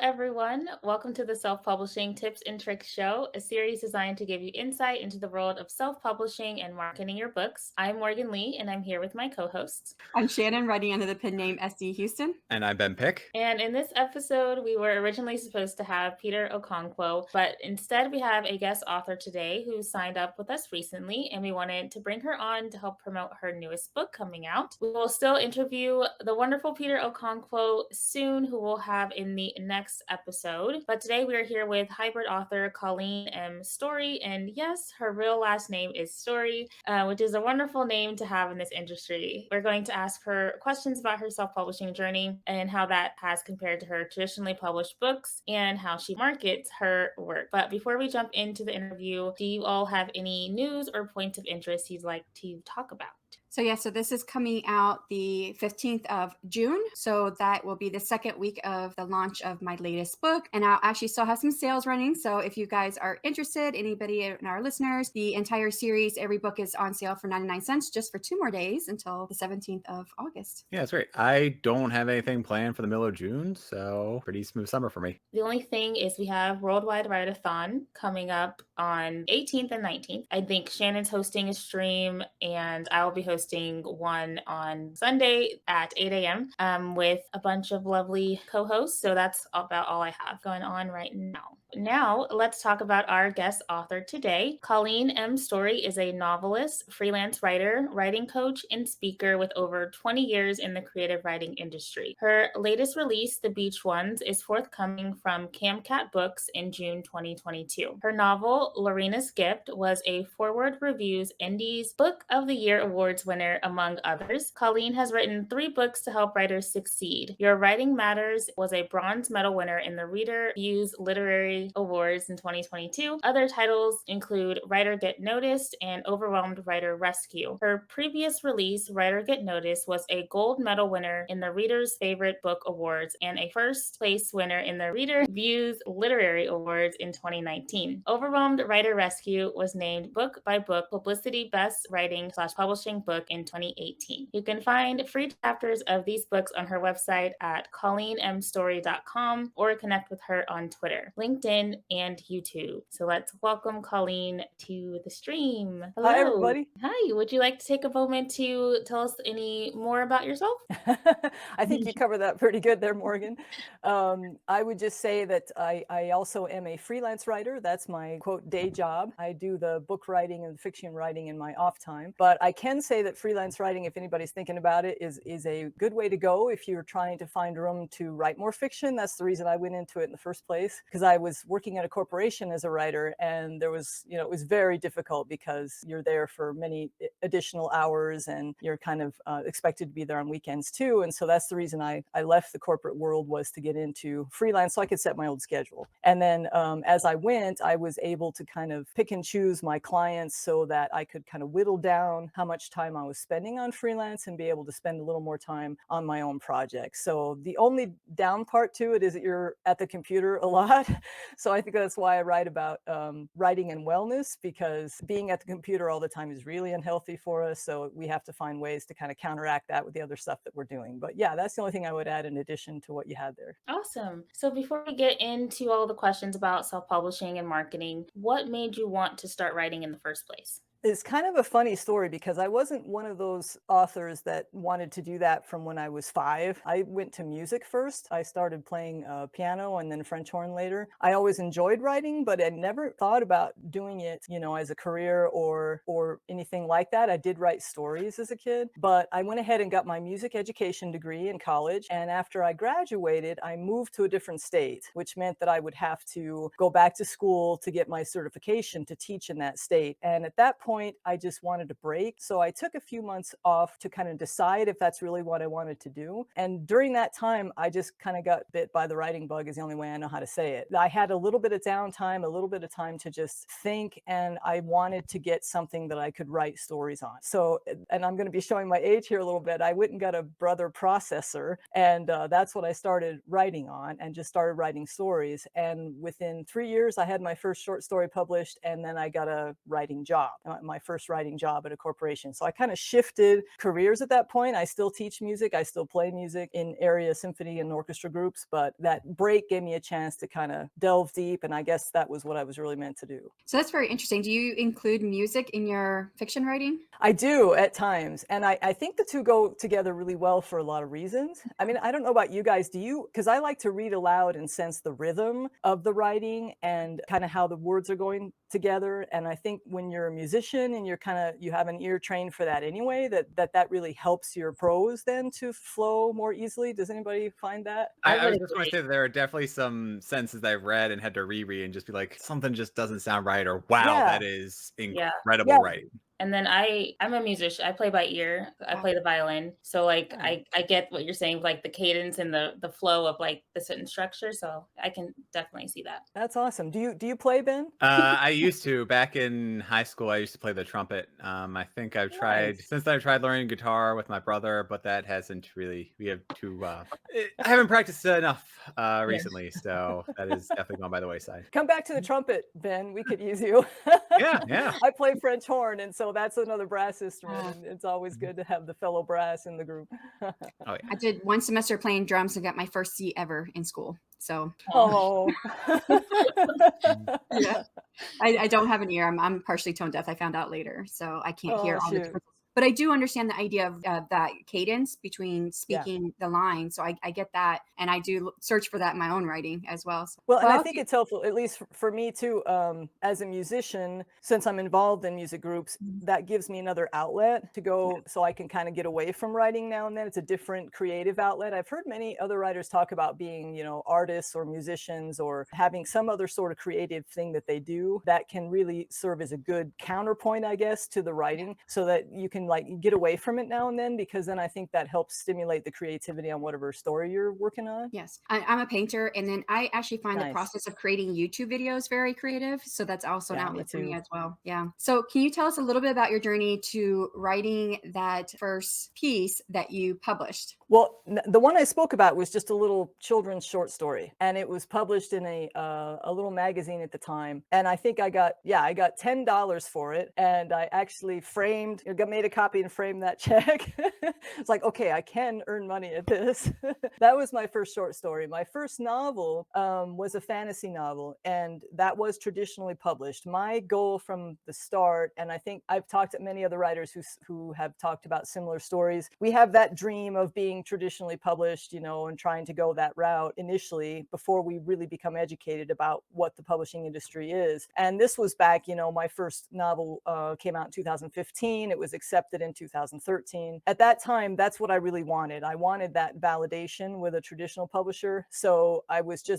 everyone. Welcome to the Self Publishing Tips and Tricks Show, a series designed to give you insight into the world of self publishing and marketing your books. I'm Morgan Lee, and I'm here with my co hosts. I'm Shannon, writing under the pen name SD Huston. And I'm Ben Pick. And in this episode, we were originally supposed to have Peter Okonkwo, but instead we have a guest author today who signed up with us recently, and we wanted to bring her on to help promote her newest book coming out. We will still interview the wonderful Peter Okonkwo soon, who we'll have in the next episode. But today we are here with hybrid author Colleen M. Story, and yes, her real last name is Story, which is a wonderful name to have in this industry. We're going to ask her questions about her self-publishing journey and how that has compared to her traditionally published books and how she markets her work. But before we jump into the interview, do you all have any news or points of interest you'd like to talk about? So this is coming out the 15th of June. So that will be the second week of the launch of my latest book. And I'll actually still have some sales running. So if you guys are interested, anybody in our listeners, the entire series, every book is on sale for 99 cents just for 2 more days until the 17th of August. Yeah, that's right. I don't have anything planned for the middle of June, so pretty smooth summer for me. The only thing is we have Worldwide Write-a-thon coming up on 18th and 19th. I think Shannon's hosting a stream, and I will be hosting one on Sunday at 8 a.m. With a bunch of lovely co-hosts. So that's about all I have going on right now. Now, let's talk about our guest author today. Colleen M. Story is a novelist, freelance writer, writing coach, and speaker with over 20 years in the creative writing industry. Her latest release, The Beach Ones, is forthcoming from Camcat Books in June 2022. Her novel, Lorena's Gift, was a Forward Reviews Indies Book of the Year Awards winner, among others. Colleen has written 3 books to help writers succeed. Your Writing Matters was a bronze medal winner in the Reader Views Literary Awards in 2022. Other titles include Writer Get Noticed and Overwhelmed Writer Rescue. Her previous release, Writer Get Noticed, was a gold medal winner in the Reader's Favorite Book Awards and a first place winner in the Reader Views Literary Awards in 2019. Overwhelmed Writer Rescue was named Book by Book Publicity Best Writing / Publishing Book in 2018. You can find free chapters of these books on her website at colleenmstory.com or connect with her on Twitter, LinkedIn, and YouTube. So let's welcome Colleen to the stream. Hello. Hi, everybody. Hi. Would you like to take a moment to tell us any more about yourself? I think you covered that pretty good there, Morgan. I would just say that I also am a freelance writer. That's my quote day job. I do the book writing and fiction writing in my off time. But I can say that freelance writing, if anybody's thinking about it, is a good way to go if you're trying to find room to write more fiction. That's the reason I went into it in the first place, because I was working at a corporation as a writer, and there was, it was very difficult because you're there for many additional hours and you're kind of expected to be there on weekends too. And so that's the reason I left the corporate world, was to get into freelance so I could set my own schedule. And then as I went, I was able to kind of pick and choose my clients so that I could kind of whittle down how much time I was spending on freelance and be able to spend a little more time on my own projects. So the only down part to it is that you're at the computer a lot. So I think that's why I write about writing and wellness, because being at the computer all the time is really unhealthy for us. So we have to find ways to kind of counteract that with the other stuff that we're doing. But yeah, that's the only thing I would add in addition to what you had there. Awesome. So before we get into all the questions about self-publishing and marketing, what made you want to start writing in the first place? It's kind of a funny story, because I wasn't one of those authors that wanted to do that from when I was 5. I went to music first. I started playing piano and then French horn later. I always enjoyed writing, but I never thought about doing it, as a career or anything like that. I did write stories as a kid, but I went ahead and got my music education degree in college. And after I graduated, I moved to a different state, which meant that I would have to go back to school to get my certification to teach in that state. And at that point, I just wanted a break. So I took a few months off to kind of decide if that's really what I wanted to do. And during that time, I just kind of got bit by the writing bug, is the only way I know how to say it. I had a little bit of downtime, a little bit of time to just think, and I wanted to get something that I could write stories on. So, and I'm going to be showing my age here a little bit. I went and got a Brother processor, and that's what I started writing on, and just started writing stories. And within 3 years, I had my first short story published, and then I got a writing job. my first writing job at a corporation. So I kind of shifted careers at that point. I still teach music. I still play music in area symphony and orchestra groups, but that break gave me a chance to kind of delve deep. And I guess that was what I was really meant to do. So that's very interesting. Do you include music in your fiction writing? I do at times. And I think the two go together really well for a lot of reasons. I mean, I don't know about you guys. Do you? Because I like to read aloud and sense the rhythm of the writing and kind of how the words are going together. And I think when you're a musician and you have an ear trained for that anyway, that really helps your prose then to flow more easily. Does anybody find that? I was would just going to say that there are definitely some sentences that I've read and had to reread and just be like, something just doesn't sound right, or wow, Yeah. that is Yeah. incredible Yeah. writing. And then I'm a musician. I play by ear. I play the violin. So like Oh. I get what you're saying, like the cadence and the flow of like the sentence structure. So I can definitely see that. That's awesome. Do you play, Ben? I used to back in high school. I used to play the trumpet. I think I've tried Nice. since I've tried learning guitar with my brother, but that hasn't really. We have two. I haven't practiced enough recently, so that is definitely gone by the wayside. Come back to the trumpet, Ben. We could use you. Yeah. I play French horn, and so that's another brass instrument. And it's always good to have the fellow brass in the group. Oh I yeah. did one semester playing drums and got my first C ever in school. So Oh. yeah, I don't have an ear. I'm partially tone deaf. I found out later, so I can't hear Oh, all the shoot. different. But I do understand the idea of that cadence between Yeah. speaking the line. So I get that. And I do search for that in my own writing as well. So, Well, and I well, think it's helpful, at least for me too, as a musician, since I'm involved in music groups, that gives me another outlet to go so I can kind of get away from writing now and then. It's a different creative outlet. I've heard many other writers talk about being, artists or musicians or having some other sort of creative thing that they do that can really serve as a good counterpoint, I guess, to the writing so that you can like get away from it now and then, because then I think that helps stimulate the creativity on whatever story you're working on. yes, I'm a painter. And then I actually find the Nice. process of creating YouTube videos very creative. So that's also an Yeah, me outlet for me too. as well. Yeah. So can you tell us a little bit about your journey to writing that first piece that you published? Well, the one I spoke about was just a little children's short story, and it was published in a little magazine at the time. And I think I got $10 for it, and I actually made a copy and framed that check. It's like, okay, I can earn money at this. That was my first short story. My first novel was a fantasy novel, and that was traditionally published. My goal from the start, and I think I've talked to many other writers who have talked about similar stories. We have that dream of being traditionally published, and trying to go that route initially before we really become educated about what the publishing industry is. And this was back, my first novel came out in 2015. It was accepted in 2013. At that time, that's what I really wanted. I wanted that validation with a traditional publisher. So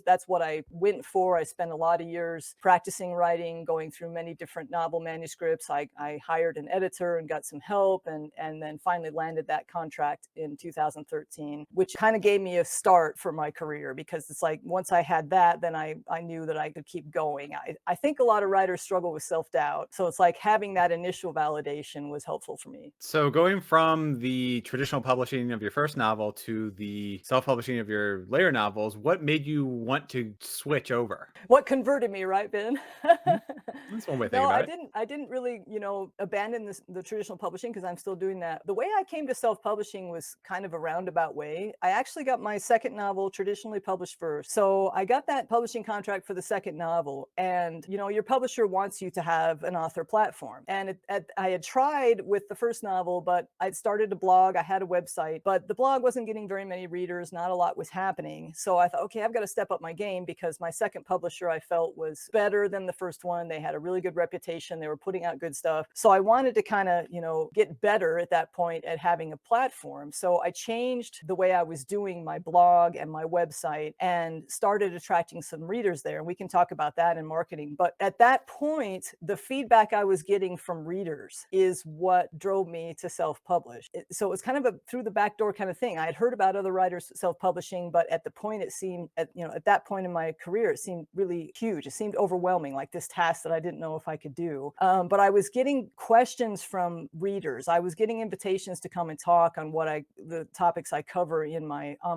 that's what I went for. I spent a lot of years practicing writing, going through many different novel manuscripts. I hired an editor and got some help, and then finally landed that contract in 2013, which kind of gave me a start for my career, because it's like once I had that, then I knew that I could keep going. I think a lot of writers struggle with self-doubt. So it's like having that initial validation was helpful for me. So going from the traditional publishing of your first novel to the self-publishing of your later novels, what made you want to switch over? What converted me, right, Ben? That's one way of thinking No, about it. I didn't really, abandon the traditional publishing, because I'm still doing that. The way I came to self-publishing was kind of a roundabout way. I actually got my second novel traditionally published first. So I got that publishing contract for the second novel, and your publisher wants you to have an author platform. And I had tried with the first novel, but I'd started a blog, I had a website, but the blog wasn't getting very many readers, not a lot was happening. So I thought, okay, I've got to step up my game, because my second publisher I felt was better than the first one. They had a really good reputation. They were putting out good stuff. So I wanted to kind of, get better at that point at having a platform. So I changed the way I was doing my blog and my website and started attracting some readers there. And we can talk about that in marketing. But at that point, the feedback I was getting from readers is what drove drove me to self-publish. So it was kind of a through the back door kind of thing. I had heard about other writers self-publishing, but at the point it seemed, at that point in my career, it seemed really huge. It seemed overwhelming, like this task that I didn't know if I could do. But I was getting questions from readers. I was getting invitations to come and talk on the topics I cover on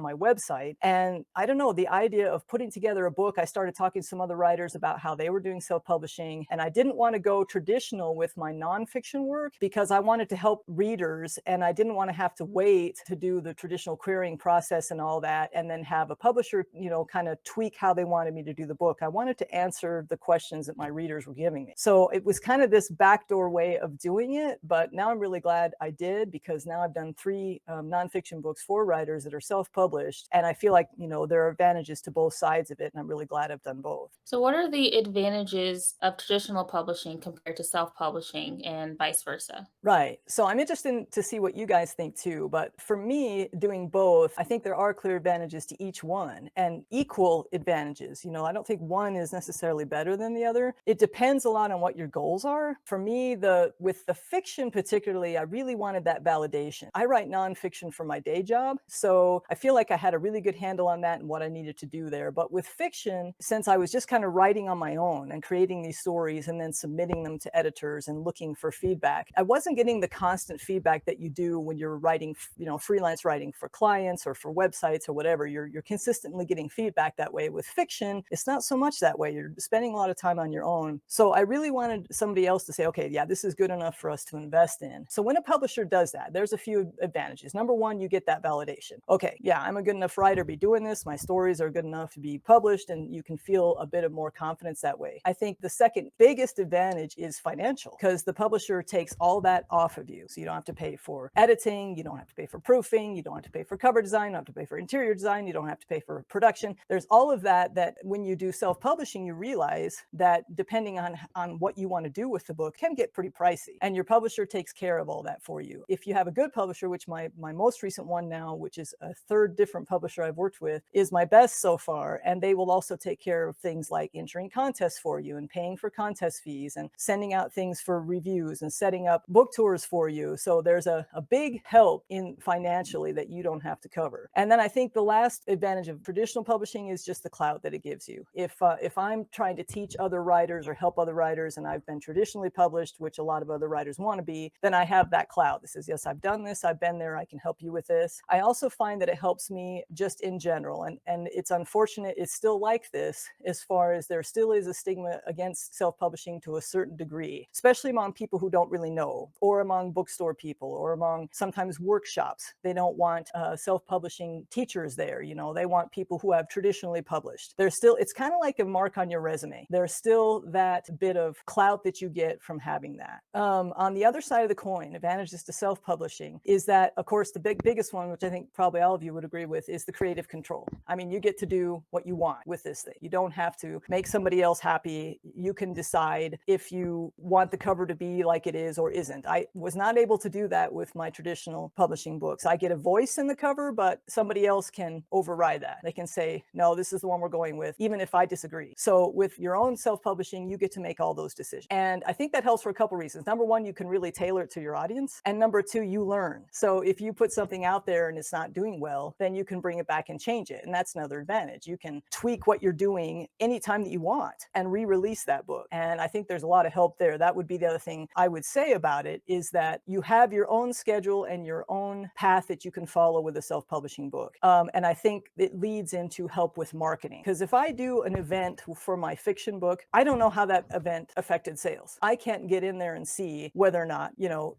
my website. And I don't know, the idea of putting together a book, I started talking to some other writers about how they were doing self-publishing. And I didn't want to go traditional with my nonfiction work because I wanted to help readers, and I didn't want to have to wait to do the traditional querying process and all that, and then have a publisher, kind of tweak how they wanted me to do the book. I wanted to answer the questions that my readers were giving me. So it was kind of this backdoor way of doing it, but now I'm really glad I did, because now I've done 3 nonfiction books for writers that are self-published, and I feel like, there are advantages to both sides of it, and I'm really glad I've done both. So, what are the advantages of traditional publishing compared to self-publishing and vice versa? Right. So I'm interested to see what you guys think too. But for me, doing both, I think there are clear advantages to each one and equal advantages. I don't think one is necessarily better than the other. It depends a lot on what your goals are. For me, with the fiction particularly, I really wanted that validation. I write nonfiction for my day job, so I feel like I had a really good handle on that and what I needed to do there. But with fiction, since I was just kind of writing on my own and creating these stories and then submitting them to editors and looking for feedback, I wasn't getting the constant feedback that you do when you're writing, freelance writing for clients or for websites or whatever. You're consistently getting feedback that way. With fiction, it's not so much that way. You're spending a lot of time on your own. So I really wanted somebody else to say, okay, yeah, this is good enough for us to invest in. So when a publisher does that, there's a few advantages. Number one, you get that validation. Okay, yeah, I'm a good enough writer to be doing this. My stories are good enough to be published, and you can feel a bit of more confidence that way. I think the second biggest advantage is financial, because the publisher takes all that off of you. So you don't have to pay for editing, you don't have to pay for proofing, you don't have to pay for cover design, you don't have to pay for interior design, you don't have to pay for production. There's all of that when you do self-publishing, you realize that depending on what you want to do with the book can get pretty pricey, and your publisher takes care of all that for you. If you have a good publisher, which my most recent one now, which is a third different publisher I've worked with, is my best so far, and they will also take care of things like entering contests for you and paying for contest fees and sending out things for reviews and setting up book tours for you. So there's a big help in financially that you don't have to cover. And then I think the last advantage of traditional publishing is just the clout that it gives you. If I'm trying to teach other writers or help other writers, and I've been traditionally published, which a lot of other writers want to be, then I have that clout that says, yes, I've done this, I've been there, I can help you with this. I also find that it helps me just in general, and it's unfortunate it's still like this, as far as there still is a stigma against self-publishing to a certain degree, especially among people who don't really know, or among bookstore people, or among sometimes workshops. They don't want self-publishing teachers there. They want people who have traditionally published. It's kind of like a mark on your resume. There's still that bit of clout that you get from having that. On the other side of the coin, advantages to self-publishing is that, of course, the biggest one, which I think probably all of you would agree with, is the creative control. I mean, you get to do what you want with this thing. You don't have to make somebody else happy. You can decide if you want the cover to be like it is or isn't. I was not able to do that with my traditional publishing books. I get a voice in the cover, but somebody else can override that. They can say, no, this is the one we're going with, even if I disagree. So with your own self-publishing, you get to make all those decisions. And I think that helps for a couple reasons. Number one, you can really tailor it to your audience. And number two, you learn. So if you put something out there and it's not doing well, then you can bring it back and change it. And that's another advantage. You can tweak what you're doing anytime that you want and re-release that book. And I think there's a lot of help there. That would be the other thing I would say about it, is that you have your own schedule and your own path that you can follow with a self-publishing book. And I think it leads into help with marketing. Because if I do an event for my fiction book, I don't know how that event affected sales. I can't get in there and see whether or not,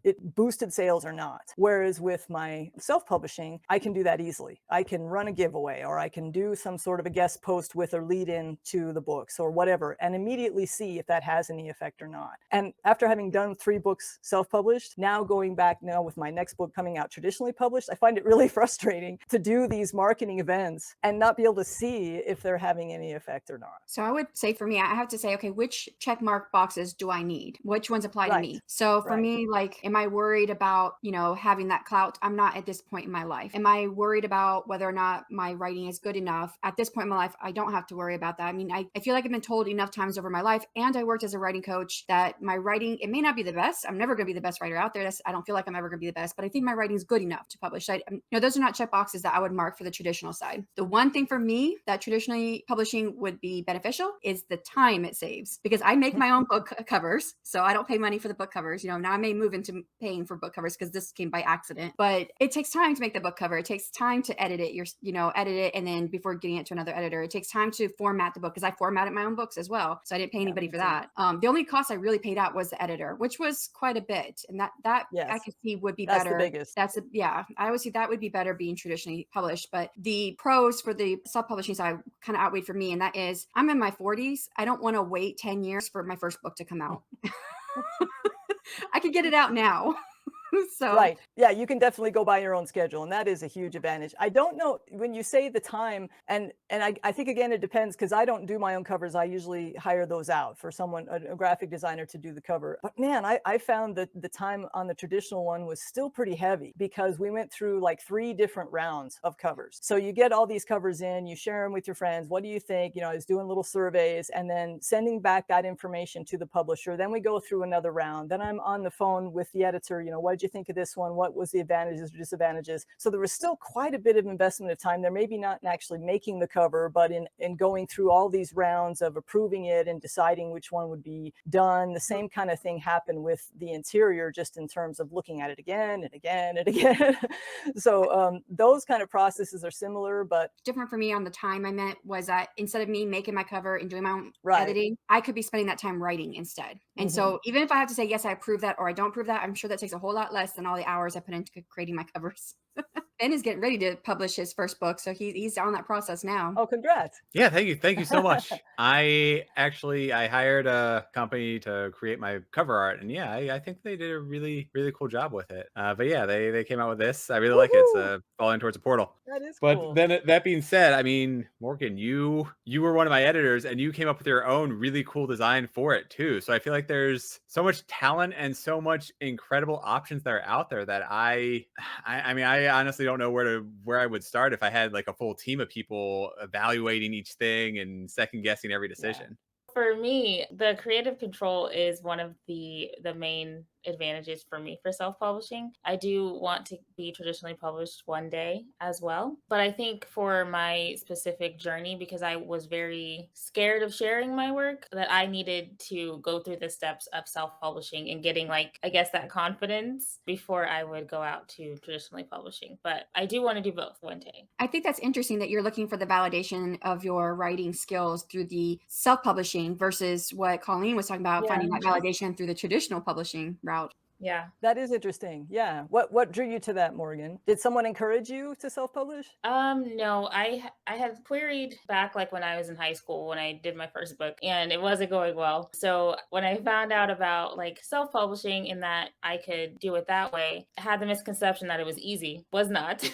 it boosted sales or not. Whereas with my self-publishing, I can do that easily. I can run a giveaway, or I can do some sort of a guest post with a lead in to the books or whatever, and immediately see if that has any effect or not. And after having done 3 books self-published, now going back now with my next book coming out traditionally published, I find it really frustrating to do these marketing events and not be able to see if they're having any effect or not. So I would say for me, I have to say, okay, which check mark boxes do I need? Which ones apply to me? So for me, like, am I worried about, having that clout? I'm not at this point in my life. Am I worried about whether or not my writing is good enough? At this point in my life, I don't have to worry about that. I mean, I feel like I've been told enough times over my life, and I worked as a writing coach, that my writing, it may not be the best. I'm never going to be the best best writer out there. I don't feel like I'm ever going to be the best, but I think my writing is good enough to publish. Those are not check boxes that I would mark for the traditional side. The one thing for me that traditionally publishing would be beneficial is the time it saves, because I make my own book covers. So I don't pay money for the book covers. Now I may move into paying for book covers because this came by accident, but it takes time to make the book cover. It takes time to edit it. Edit it. And then before getting it to another editor, it takes time to format the book, because I formatted my own books as well. So I didn't pay anybody for that. The only cost I really paid out was the editor, which was quite a bit. And that Yes. I could see would be That's better. the biggest. I always see that would be better being traditionally published. But the pros for the self-publishing side kind of outweighed for me. And that is, I'm in my 40s. I don't want to wait 10 years for my first book to come out. I could get it out now. So right. Yeah, you can definitely go by your own schedule, and that is a huge advantage. I don't know when you say the time, and I think again it depends, because I don't do my own covers. I usually hire those out for someone, a graphic designer, to do the cover. But man, I found that the time on the traditional one was still pretty heavy, because we went through like 3 different rounds of covers. So you get all these covers in, you share them with your friends. What do you think? I was doing little surveys and then sending back that information to the publisher. Then we go through another round. Then I'm on the phone with the editor. What did you think of this one? What was the advantages or disadvantages? So there was still quite a bit of investment of time there, maybe not in actually making the cover, but in going through all these rounds of approving it and deciding which one would be done. The same kind of thing happened with the interior, just in terms of looking at it again and again and again. So those kind of processes are similar, but different for me on the time I meant was that instead of me making my cover and doing my own Right. editing, I could be spending that time writing instead. And so even if I have to say, yes, I approve that, or I don't approve that, I'm sure that takes a whole lot less than all the hours I put into creating my covers. Ben is getting ready to publish his first book, so he's on that process now. Oh, congrats. Yeah, thank you so much. I hired a company to create my cover art, and yeah, I think they did a really cool job with it. But yeah, they came out with this. I really like it. It's falling towards a portal. That is But cool. then that being said, I mean, Morgan, you were one of my editors, and you came up with your own really cool design for it too. So I feel like there's so much talent and so much incredible options that are out there that I mean, I honestly don't know where I would start if I had like a full team of people evaluating each thing and second guessing every decision. For me, the creative control is one of the main advantages for me for self-publishing. I do want to be traditionally published one day as well, but I think for my specific journey, because I was very scared of sharing my work, that I needed to go through the steps of self-publishing and getting, like, I guess, that confidence before I would go out to traditionally publishing. But I do want to do both one day. I think that's interesting that you're looking for the validation of your writing skills through the self-publishing versus what Colleen was talking about, finding that validation through the traditional publishing route. Yeah. That is interesting. Yeah. What drew you to that, Morgan? Did someone encourage you to self-publish? No, I had queried back like when I was in high school when I did my first book, and it wasn't going well. So when I found out about like self-publishing and that I could do it that way, I had the misconception that it was easy. Was not.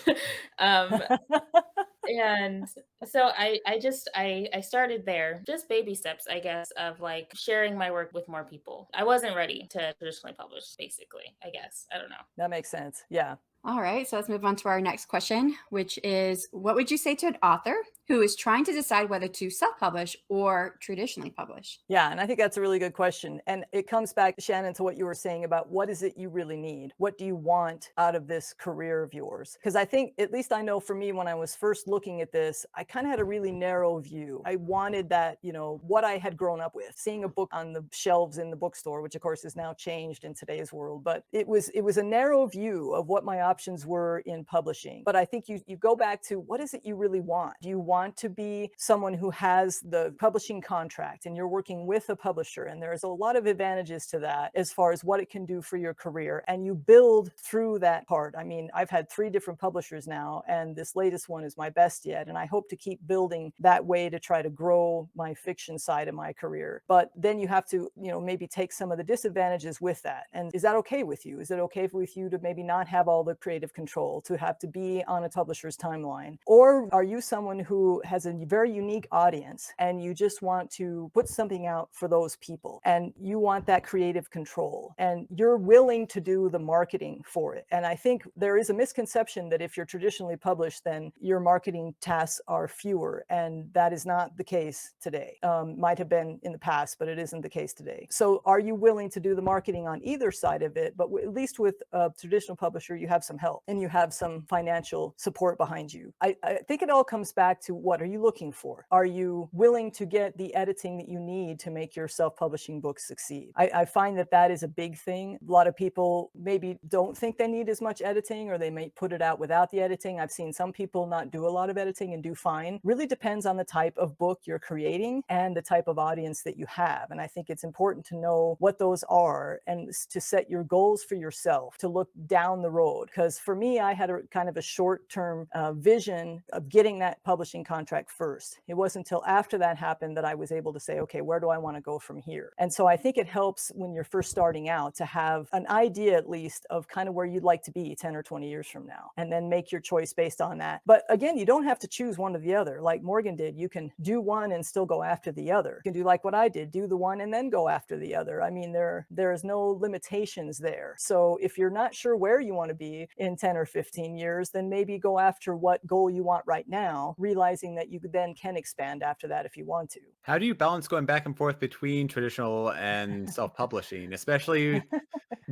And so I started there, just baby steps, I guess, of like sharing my work with more people. I wasn't ready to traditionally publish, basically, I guess. I don't know. That makes sense. Yeah. All right, so let's move on to our next question, which is, what would you say to an author who is trying to decide whether to self-publish or traditionally publish? Yeah, and I think that's a really good question. And it comes back, Shannon, to what you were saying about what is it you really need? What do you want out of this career of yours? Because I think, at least I know for me, when I was first looking at this, I kind of had a really narrow view. I wanted that, what I had grown up with, seeing a book on the shelves in the bookstore, which of course is now changed in today's world. But it was a narrow view of what my options were in publishing. But I think you go back to, what is it you really want? Do you want to be someone who has the publishing contract and you're working with a publisher? And there's a lot of advantages to that as far as what it can do for your career. And you build through that part. I mean, I've had 3 different publishers now, and this latest one is my best yet. And I hope to keep building that way to try to grow my fiction side of my career. But then you have to, maybe take some of the disadvantages with that. And is that okay with you? Is it okay with you to maybe not have all the creative control, to have to be on a publisher's timeline? Or are you someone who who has a very unique audience, and you just want to put something out for those people, and you want that creative control, and you're willing to do the marketing for it. And I think there is a misconception that if you're traditionally published, then your marketing tasks are fewer, and that is not the case today. Might have been in the past, but it isn't the case today. So are you willing to do the marketing on either side of it? But at least with a traditional publisher, you have some help and you have some financial support behind you. I think it all comes back to, what are you looking for? Are you willing to get the editing that you need to make your self-publishing book succeed? I find that that is a big thing. A lot of people maybe don't think they need as much editing, or they may put it out without the editing. I've seen some people not do a lot of editing and do fine. Really depends on the type of book you're creating and the type of audience that you have. And I think it's important to know what those are and to set your goals for yourself, to look down the road. Because for me, I had a kind of a short-term vision of getting that publishing contract first. It wasn't until after that happened that I was able to say, okay, where do I want to go from here? And so I think it helps when you're first starting out to have an idea, at least, of kind of where you'd like to be 10 or 20 years from now, and then make your choice based on that. But again, you don't have to choose one or the other. Like Morgan did, you can do one and still go after the other. You can do like what I did, do the one and then go after the other. I mean, there's no limitations there. So if you're not sure where you want to be in 10 or 15 years, then maybe go after what goal you want right now, realizing that you then can expand after that if you want to. How do you balance going back and forth between traditional and self-publishing, especially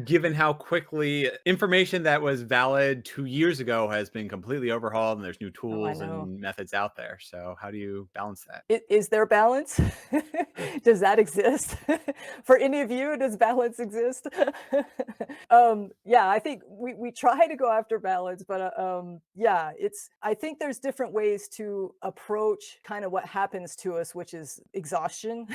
given how quickly information that was valid 2 years ago has been completely overhauled and there's new Oh, I tools know. and methods out there? So how do you balance that? Is there balance? Does that exist? For any of you, does balance exist? Yeah, I think we try to go after balance, but yeah, I think there's different ways to approach kind of what happens to us, which is exhaustion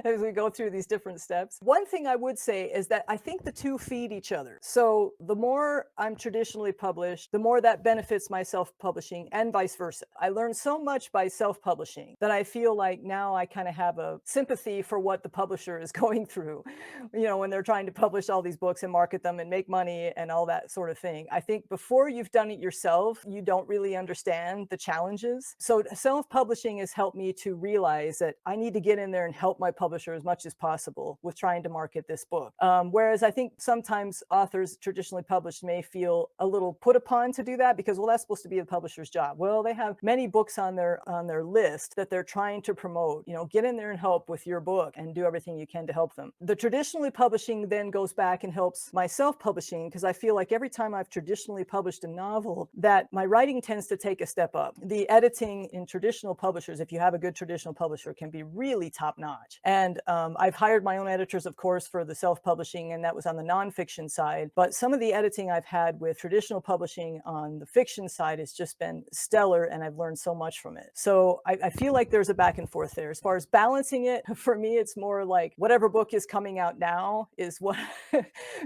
as we go through these different steps. One thing I would say is that I think the two feed each other. So the more I'm traditionally published, the more that benefits my self-publishing, and vice versa. I learned so much by self-publishing that I feel like now I kind of have a sympathy for what the publisher is going through, when they're trying to publish all these books and market them and make money and all that sort of thing. I think before you've done it yourself, you don't really understand the challenges. So self-publishing has helped me to realize that I need to get in there and help my publisher as much as possible with trying to market this book. Whereas I think sometimes authors traditionally published may feel a little put upon to do that because, well, that's supposed to be the publisher's job. Well, they have many books on their list that they're trying to promote. Get in there and help with your book and do everything you can to help them. The traditionally publishing then goes back and helps my self-publishing, because I feel like every time I've traditionally published a novel, that my writing tends to take a step up. The editing in traditional publishers, if you have a good traditional publisher, can be really top-notch. And I've hired my own editors, of course, for the self-publishing, and that was on the nonfiction side. But some of the editing I've had with traditional publishing on the fiction side has just been stellar, and I've learned so much from it. So I feel like there's a back and forth there. As far as balancing it, for me, it's more like whatever book is coming out now is what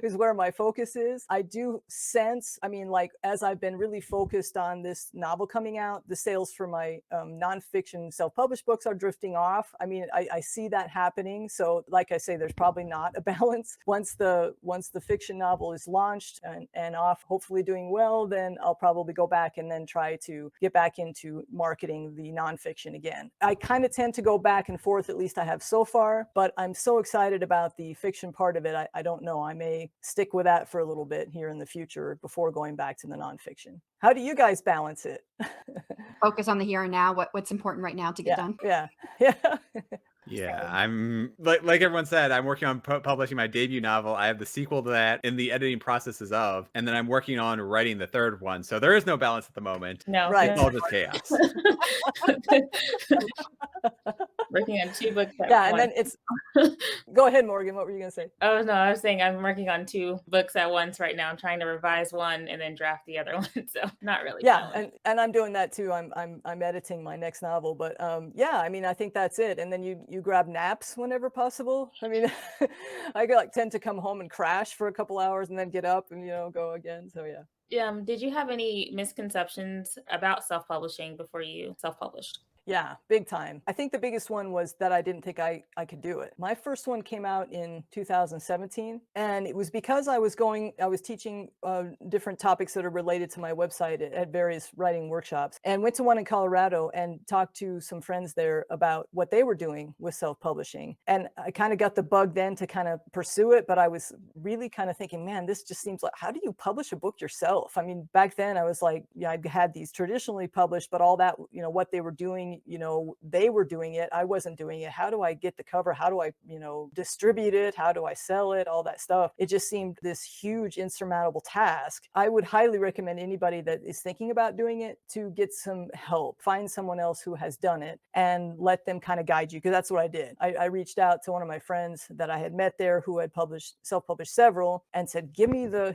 is where my focus is. I do sense, like as I've been really focused on this novel coming out, the sales for my nonfiction self-published books are drifting off. I see that happening. So like I say, there's probably not a balance. Once the fiction novel is launched and off, hopefully doing well, then I'll probably go back and then try to get back into marketing the nonfiction again. I kind of tend to go back and forth, at least I have so far, but I'm so excited about the fiction part of it. I don't know. I may stick with that for a little bit here in the future before going back to the nonfiction. How do you guys balance it? Focus on the here and now, what's important right now to get done. Yeah. Yeah, I'm like everyone said, I'm working on publishing my debut novel. I have the sequel to that in the editing processes of, and then I'm working on writing the third one. So there is no balance at the moment. No, Right. It's all just chaos. Working on 2 books at Yeah, and once. then it's go ahead, Morgan. What were you gonna say? Oh no, I was saying I'm working on 2 books at once right now. I'm trying to revise one and then draft the other one. So not really. Yeah, balanced. and I'm doing that too. I'm editing my next novel, but yeah, I think that's it. And then you grab naps whenever possible. I tend to come home and crash for a couple hours and then get up and go again. So yeah. Did you have any misconceptions about self-publishing before you self-published? Yeah, big time. I think the biggest one was that I didn't think I could do it. My first one came out in 2017, and it was because I was teaching different topics that are related to my website at various writing workshops, and went to one in Colorado and talked to some friends there about what they were doing with self-publishing. And I kind of got the bug then to kind of pursue it, but I was really kind of thinking, man, this just seems like, how do you publish a book yourself? I mean, back then I was like, yeah, I had these traditionally published, but all that, what they were doing, they were doing it. I wasn't doing it. How do I get the cover? How do I, distribute it? How do I sell it? All that stuff. It just seemed this huge insurmountable task. I would highly recommend anybody that is thinking about doing it to get some help. Find someone else who has done it and let them kind of guide you, because that's what I did. I reached out to one of my friends that I had met there who had self-published several, and said, give me the,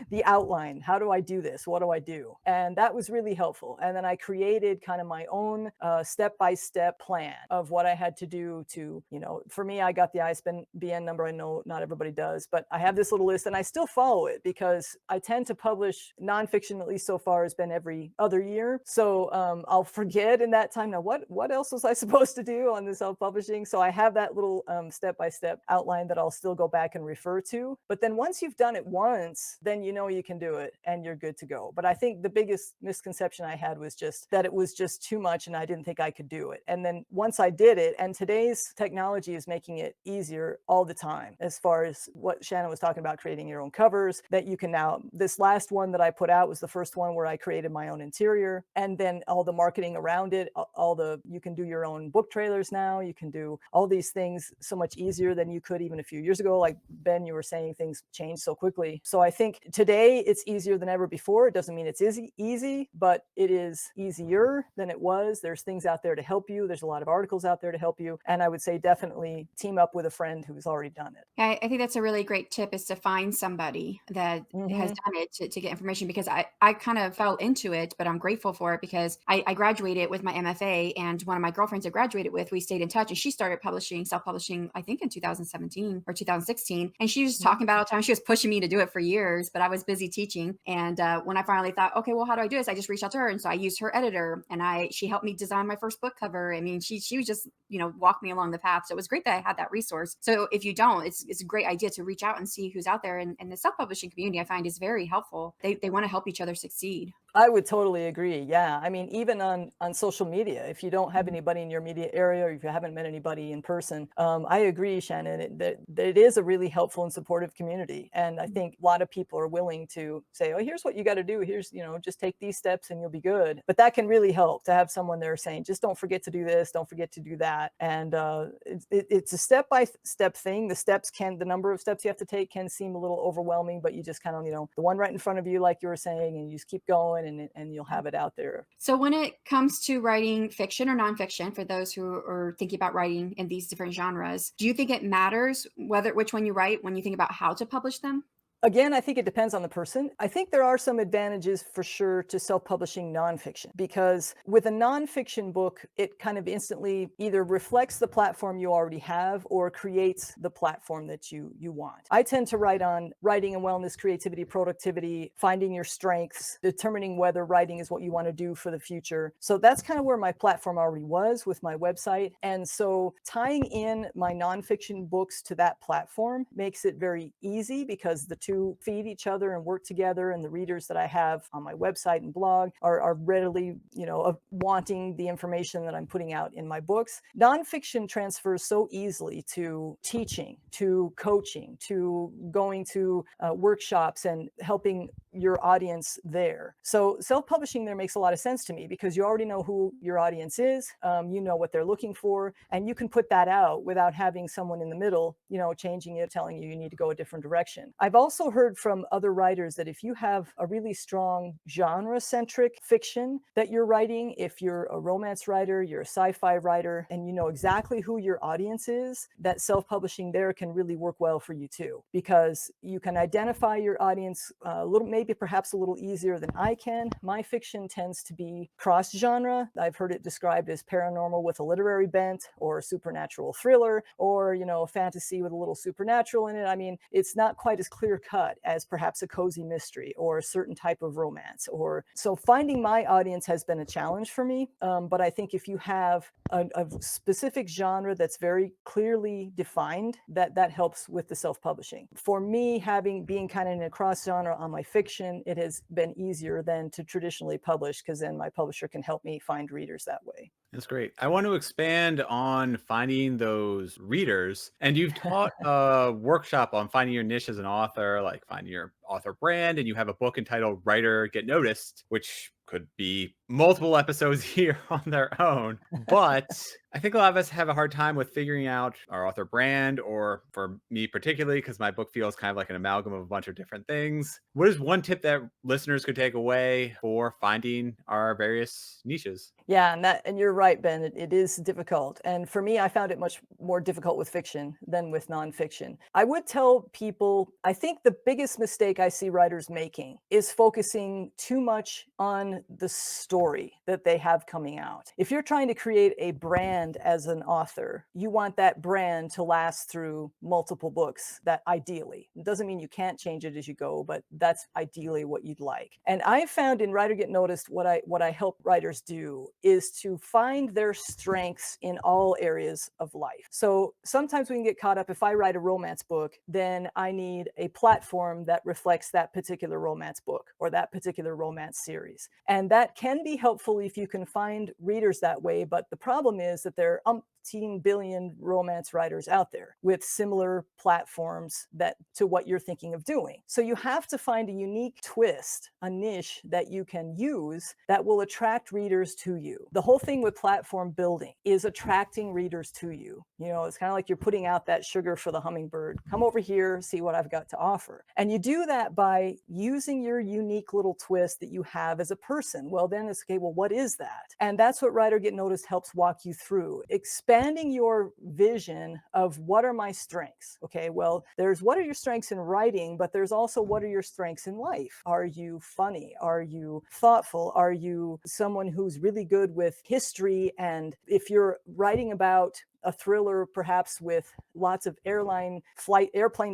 the outline. How do I do this? What do I do? And that was really helpful. And then I created kind of my own step-by-step plan of what I had to do to, for me, I got the ISBN number. I know not everybody does, but I have this little list, and I still follow it because I tend to publish nonfiction, at least so far, has been every other year. So I'll forget in that time, now what else was I supposed to do on the self-publishing? So I have that little step-by-step outline that I'll still go back and refer to. But then once you've done it once, then you can do it and you're good to go. But I think the biggest misconception I had was just that it was just too much and I didn't think I could do it. And then once I did it, and today's technology is making it easier all the time, as far as what Shannon was talking about, creating your own covers, that you can now, this last one that I put out was the first one where I created my own interior, and then all the marketing around it, you can do your own book trailers now, you can do all these things so much easier than you could even a few years ago. Like Ben, you were saying, things change so quickly. So I think today it's easier than ever before. It doesn't mean it's easy, but it is easier than it was. There's things out there to help you. There's a lot of articles out there to help you. And I would say definitely team up with a friend who's already done it. I think that's a really great tip, is to find somebody that has done it to get information, because I kind of fell into it, but I'm grateful for it because I graduated with my MFA, and one of my girlfriends I graduated with, we stayed in touch, and she started self-publishing, I think in 2017 or 2016. And she was talking about all the time. She was pushing me to do it for years, but I was busy teaching. And when I finally thought, okay, well, how do I do this? I just reached out to her. And so I used her editor, and she helped me design my first book cover. I mean, she was just, walk me along the path. So it was great that I had that resource. So if you don't, it's a great idea to reach out and see who's out there. And the self-publishing community, I find, is very helpful. They want to help each other succeed. I would totally agree. Yeah. I mean, even on social media, if you don't have anybody in your media area, or if you haven't met anybody in person, I agree, Shannon, that it is a really helpful and supportive community. And I think a lot of people are willing to say, oh, here's what you got to do. Here's, just take these steps and you'll be good. But that can really help to have someone there saying, just don't forget to do this, don't forget to do that. And it's a step-by-step thing. The number of steps you have to take can seem a little overwhelming, but you just kind of, the one right in front of you, like you were saying, and you just keep going. And you'll have it out there. So when it comes to writing fiction or nonfiction, for those who are thinking about writing in these different genres, do you think it matters which one you write when you think about how to publish them? Again, I think it depends on the person. I think there are some advantages for sure to self-publishing nonfiction, because with a nonfiction book, it kind of instantly either reflects the platform you already have or creates the platform that you want. I tend to write on writing and wellness, creativity, productivity, finding your strengths, determining whether writing is what you want to do for the future. So that's kind of where my platform already was with my website. And so tying in my nonfiction books to that platform makes it very easy, because the two feed each other and work together, and the readers that I have on my website and blog are readily, wanting the information that I'm putting out in my books. Nonfiction transfers so easily to teaching, to coaching, to going to workshops and helping your audience there. So self-publishing there makes a lot of sense to me, because you already know who your audience is, you know what they're looking for, and you can put that out without having someone in the middle, changing it, telling you need to go a different direction. I've also heard from other writers that if you have a really strong genre-centric fiction that you're writing, if you're a romance writer, you're a sci-fi writer, and you know exactly who your audience is, that self-publishing there can really work well for you too, because you can identify your audience a little, maybe maybe perhaps a little easier than I can. My fiction tends to be cross-genre. I've heard it described as paranormal with a literary bent, or supernatural thriller, or, fantasy with a little supernatural in it. I mean, it's not quite as clear-cut as perhaps a cozy mystery or a certain type of romance. So finding my audience has been a challenge for me. But I think if you have a specific genre that's very clearly defined, that helps with the self-publishing. For me, being kind of in a cross genre on my fiction, it has been easier than to traditionally publish, because then my publisher can help me find readers that way. That's great. I want to expand on finding those readers. And you've taught a workshop on finding your niche as an author, like finding your author brand. And you have a book entitled Writer Get Noticed, which could be multiple episodes here on their own. But I think a lot of us have a hard time with figuring out our author brand, or for me particularly, because my book feels kind of like an amalgam of a bunch of different things. What is one tip that listeners could take away for finding our various niches? Yeah, and you're right, Ben. It is difficult. And for me, I found it much more difficult with fiction than with nonfiction. I would tell people, I think the biggest mistake I see writers making is focusing too much on the story that they have coming out. If you're trying to create a brand as an author, you want that brand to last through multiple books, that ideally. It doesn't mean you can't change it as you go, but that's ideally what you'd like. And I found in Writer Get Noticed, what I help writers do is to find their strengths in all areas of life. So sometimes we can get caught up, if I write a romance book, then I need a platform that reflects that particular romance book or that particular romance series. And that can be helpful if you can find readers that way. But the problem is that there are 18 billion romance writers out there with similar platforms to what you're thinking of doing. So you have to find a unique twist, a niche that you can use that will attract readers to you. The whole thing with platform building is attracting readers to you. It's kind of like you're putting out that sugar for the hummingbird. Come over here, see what I've got to offer. And you do that by using your unique little twist that you have as a person. Well, then it's okay, well, what is that? And that's what Writer Get Noticed helps walk you through. Expanding your vision of what are my strengths. Okay, well, there's what are your strengths in writing, but there's also what are your strengths in life. Are you funny? Are you thoughtful? Are you someone who's really good with history? And if you're writing about a thriller, perhaps with lots of airplane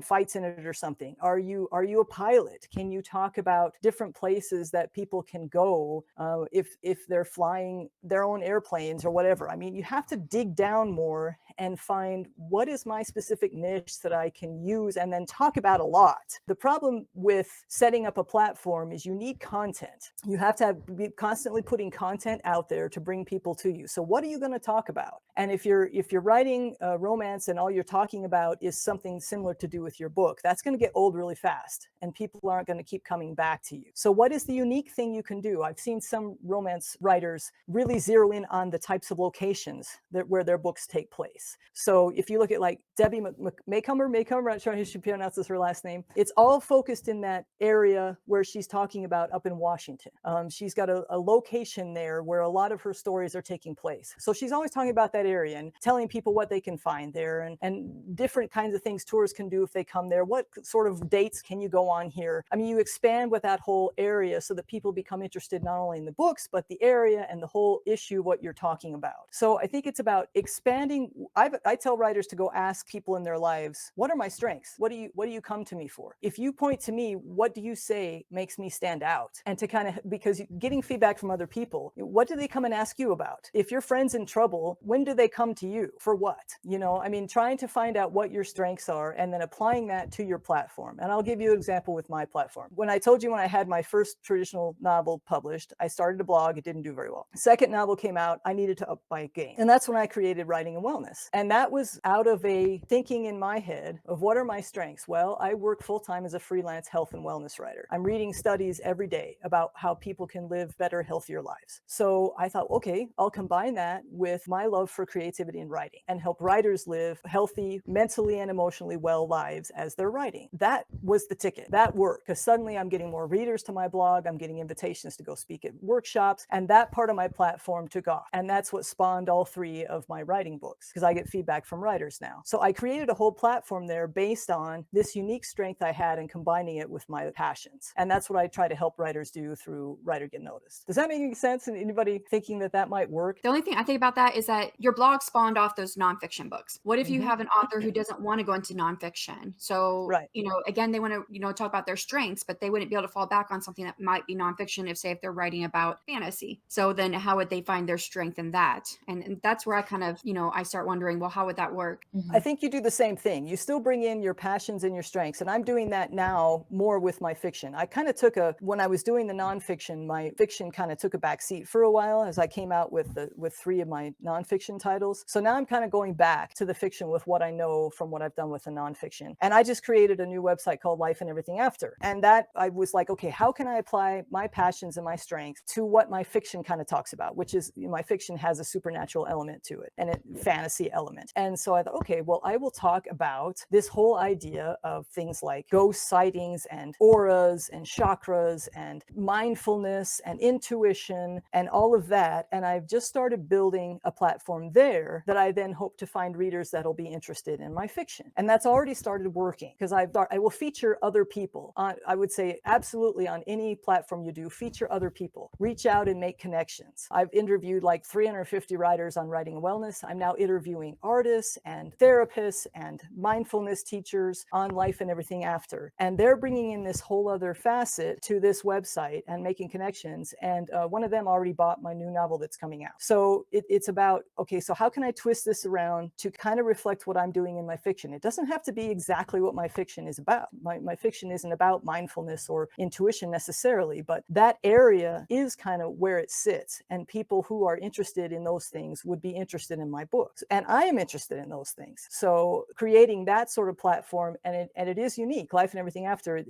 fights in it or something, are you a pilot? Can you talk about different places that people can go if they're flying their own airplanes or whatever? I mean, you have to dig down more and find what is my specific niche that I can use and then talk about a lot. The problem with setting up a platform is you need content. You have to be constantly putting content out there to bring people to you. So what are you going to talk about? And if you're writing a romance and all you're talking about is something similar to do with your book, that's going to get old really fast and people aren't going to keep coming back to you. So what is the unique thing you can do? I've seen some romance writers really zero in on the types of locations where their books take place. So if you look at like Debbie Maycomer, I'm not sure how she pronounces her last name. It's all focused in that area where she's talking about up in Washington. She's got a location there where a lot of her stories are taking place. So she's always talking about that area and telling people what they can find there and different kinds of things tourists can do if they come there. What sort of dates can you go on here? I mean, you expand with that whole area so that people become interested not only in the books, but the area and the whole issue of what you're talking about. So I think it's about expanding. I tell writers to go ask people in their lives, what are my strengths? What do you come to me for? If you point to me, what do you say makes me stand out? And to kind of, because getting feedback from other people, what do they come and ask you about? If your friend's in trouble, when do they come to you? For what? I mean, trying to find out what your strengths are and then applying that to your platform. And I'll give you an example with my platform. When I told you when I had my first traditional novel published, I started a blog. It didn't do very well. Second novel came out. I needed to up my game. And that's when I created Writing and Wellness. And that was out of a thinking in my head of what are my strengths? Well, I work full-time as a freelance health and wellness writer. I'm reading studies every day about how people can live better, healthier lives. So I thought, okay, I'll combine that with my love for creativity and writing and help writers live healthy, mentally and emotionally well lives as they're writing. That was the ticket. That worked because suddenly I'm getting more readers to my blog. I'm getting invitations to go speak at workshops, and that part of my platform took off. And that's what spawned all three of my writing books, because I get feedback from writers now. So I created a whole platform there based on this unique strength I had and combining it with my passions. And that's what I try to help writers do through Writer Get Noticed. Does that make any sense? And anybody thinking that that might work? The only thing I think about that is that your blog spawned off those nonfiction books. What if you have an author who doesn't want to go into nonfiction? So, Right. Again, they want to, talk about their strengths, but they wouldn't be able to fall back on something that might be nonfiction if they're writing about fantasy. So then how would they find their strength in that? And that's where I kind of, I start wondering, well, how would that work? I think you do the same thing. You still bring in your passions and your strengths. And I'm doing that now more with my fiction. I kind of when I was doing the nonfiction, my fiction kind of took a back seat for a while as I came out with 3 of my nonfiction titles. So now I'm kind of going back to the fiction with what I know from what I've done with the nonfiction. And I just created a new website called Life and Everything After. And that I was like, okay, how can I apply my passions and my strengths to what my fiction kind of talks about, which is my fiction has a supernatural element to it and a fantasy element. And so I thought, okay, well, I will talk about this whole idea of things like ghost sightings and auras and chakras and mindfulness and intuition and all of that. And I've just started building a platform there that I then hope to find readers that'll be interested in my fiction. And that's already started working because I will feature other people. I would say absolutely on any platform you do, feature other people, reach out and make connections. I've interviewed like 350 writers on writing and wellness. I'm now interviewing artists and therapists and mindfulness teachers on Life and Everything After. And they're bringing in this whole other facet to this website and making connections. And one of them already bought my new novel that's coming out. So it's about, okay, so how can I twist this around to kind of reflect what I'm doing in my fiction? It doesn't have to be exactly what my fiction is about. My fiction isn't about mindfulness or intuition necessarily, but that area is kind of where it sits. And people who are interested in those things would be interested in my books. And I am interested in those things. So creating that sort of platform, and it is unique. Life and Everything After,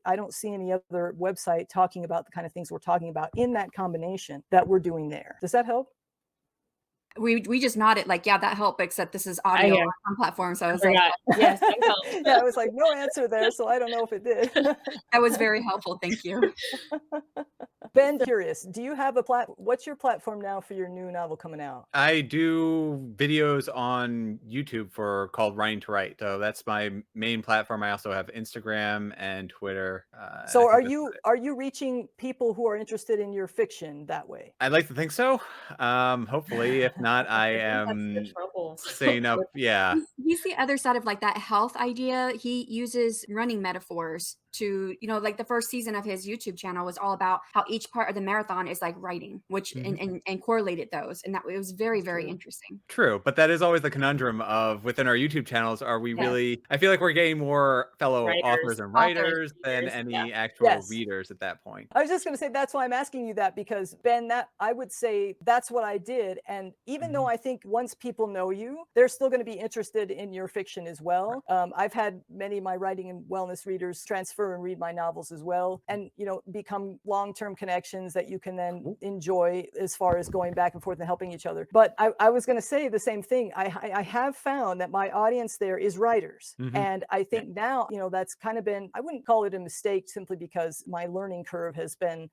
I don't see any other website talking about the kind of things we're talking about in that combination that we're doing there. Does that help? We just nodded like, yeah, that helped, except this is audio on some platforms. So I was like, yes, that helped. Yeah, I was like, no answer there, so I don't know if it did. that was very helpful. Thank you. Ben, curious, do you have what's your platform now for your new novel coming out? I do videos on YouTube called Writing to Write. So that's my main platform. I also have Instagram and Twitter. So are you reaching people who are interested in your fiction that way? I'd like to think so. Hopefully, if not, I am saying up. Yeah. He's the other side of like that health idea. He uses running metaphors to, like the first season of his YouTube channel was all about how each part of the marathon is like writing, which and correlated those. And that it was very, very interesting. True. But that is always the conundrum of within our YouTube channels. Are we really, I feel like we're getting more fellow authors and writers than any actual readers at that point. I was just going to say, that's why I'm asking you that, because Ben, that I would say that's what I did. And even though I think once people know you, they're still going to be interested in your fiction as well. I've had many of my writing and wellness readers transfer and read my novels as well, and become long-term connections that you can then enjoy as far as going back and forth and helping each other. But I was going to say the same thing. I have found that my audience there is writers, and I think now that's kind of been, I wouldn't call it a mistake simply because my learning curve has been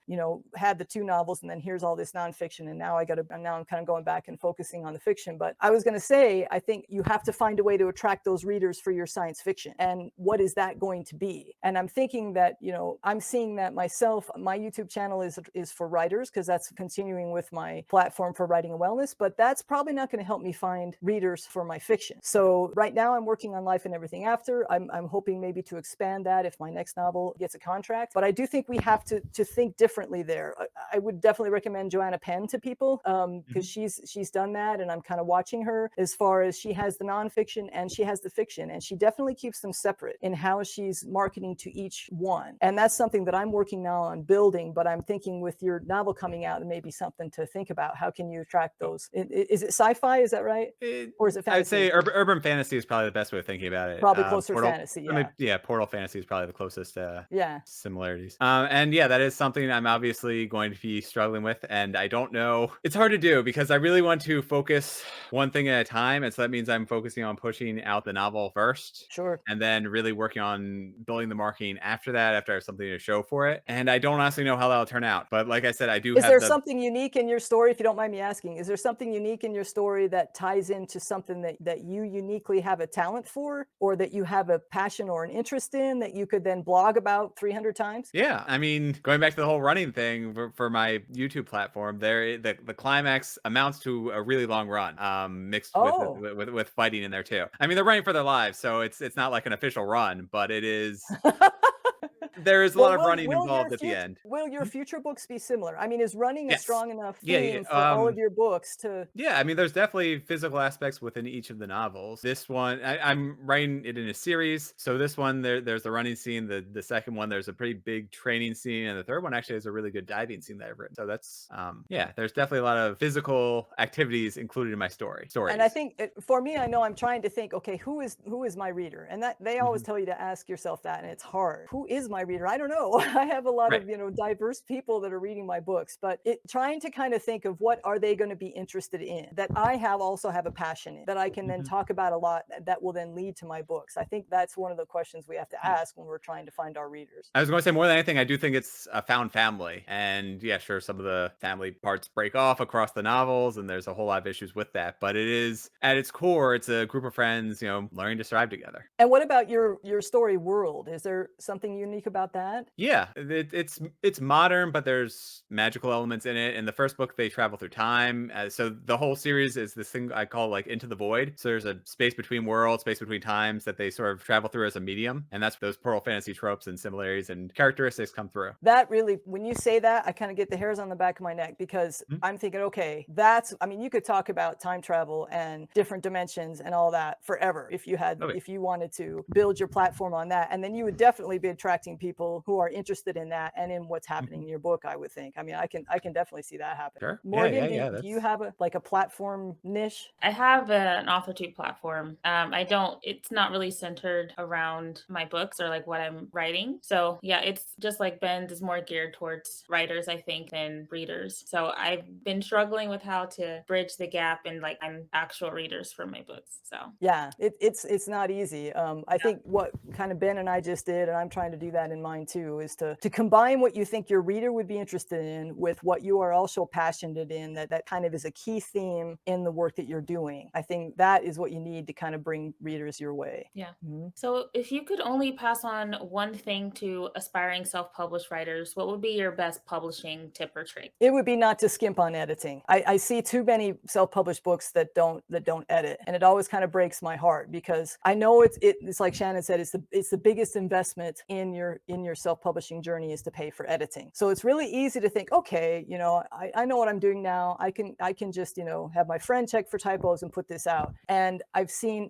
had the 2 novels and then here's all this nonfiction, and now I'm kind of going back and focusing on the fiction. But I was going to say, I think you have to find a way to attract those readers for your science fiction, and what is that going to be? And I'm thinking that I'm seeing that myself. My YouTube channel is for writers because that's continuing with my platform for writing and wellness, but that's probably not going to help me find readers for my fiction. So right now I'm working on Life and Everything After. I'm hoping maybe to expand that if my next novel gets a contract, but I do think we have to think differently there. I would definitely recommend Joanna Penn to people because she's done that, and I'm kind of watching her as far as she has the nonfiction and she has the fiction, and she definitely keeps them separate in how she's marketing to each one. And that's something that I'm working now on building, but I'm thinking with your novel coming out, it may be something to think about. How can you attract those? Is it sci-fi? Is that right? Or is it fantasy? I'd say urban fantasy is probably the best way of thinking about it. Probably closer to fantasy. Portal fantasy is probably the closest similarities. And that is something I'm obviously going to be struggling with, and I don't know. It's hard to do because I really want to focus one thing at a time, and so that means I'm focusing on pushing out the novel first, sure, and then really working on building the marketing writing after that, after I have something to show for it. And I don't honestly know how that'll turn out. But like I said, I do Is have there the something unique in your story, if you don't mind me asking? Is there something unique in your story that ties into something that you uniquely have a talent for, or that you have a passion or an interest in that you could then blog about 300 times? Yeah, I mean, going back to the whole running thing for my YouTube platform, the climax amounts to a really long run, mixed with, Oh. with fighting in there too. I mean, they're running for their lives, so it's not like an official run, but it is. There is a Well, lot of running involved at the end. will your future books be similar? I mean, is running a Yes. strong enough Yeah, yeah. theme for all of your books to Yeah, I mean, there's definitely physical aspects within each of the novels. This one, I'm writing it in a series. So this one, there's the running scene. The second one, there's a pretty big training scene, and the third one actually has a really good diving scene that I've written. So that's, yeah, there's definitely a lot of physical activities included in my stories. and I think for me, I know I'm trying to think, okay, who is my reader? And that they always Mhm. tell you to ask yourself that, and it's hard. Who is my reader? I don't know. I have a lot Right. of, diverse people that are reading my books, but trying to kind of think of what are they going to be interested in that I also have a passion in that I can then Mhm. talk about a lot that will then lead to my books. I think that's one of the questions we have to ask when we're trying to find our readers. I was going to say more than anything, I do think it's a found family. And yeah, sure, some of the family parts break off across the novels, and there's a whole lot of issues with that. But it is, at its core, it's a group of friends, learning to survive together. And what about your story world? Is there something unique about that? Yeah, it's modern, but there's magical elements in it. In the first book, they travel through time. So the whole series is this thing I call like Into the Void. So there's a space between worlds, space between times that they sort of travel through as a medium, and that's those Pearl fantasy tropes and similarities and characteristics come through. That really, when you say that, I kind of get the hairs on the back of my neck because Mhm. I'm thinking, okay, I mean, you could talk about time travel and different dimensions and all that forever Oh, yeah. if you wanted to build your platform on that. And then you would definitely be attracting people who are interested in that and in what's happening Mhm. in your book, I would think. I mean, I can definitely see that happen. Sure. Yeah, yeah, Morgan, yeah. do you That's have a platform niche? I have an AuthorTube platform. I don't, it's not really centered around my books or like what I'm writing. So yeah, it's just like Ben's is more geared towards writers, I think, than readers. So I've been struggling with how to bridge the gap and like I'm actual readers for my books. So Yeah, it's not easy. I think what kind of Ben and I just did, and I'm trying to do that in mine too, is to combine what you think your reader would be interested in with what you are also passionate in. That kind of is a key theme in the work that you're doing. I think that is what you need to kind of bring readers your way. yeah. Mhm. So if you could only pass on one thing to aspiring self-published writers, what would be your best publishing tip or trick? It would be not to skimp on editing. I see too many self-published books that don't edit, and it always kind of breaks my heart because I know it's like Shannon said, it's the biggest investment in your self-publishing journey is to pay for editing. So it's really easy to think, okay, I know what I'm doing now. I can just have my friend check for typos and put this out. And I've seen,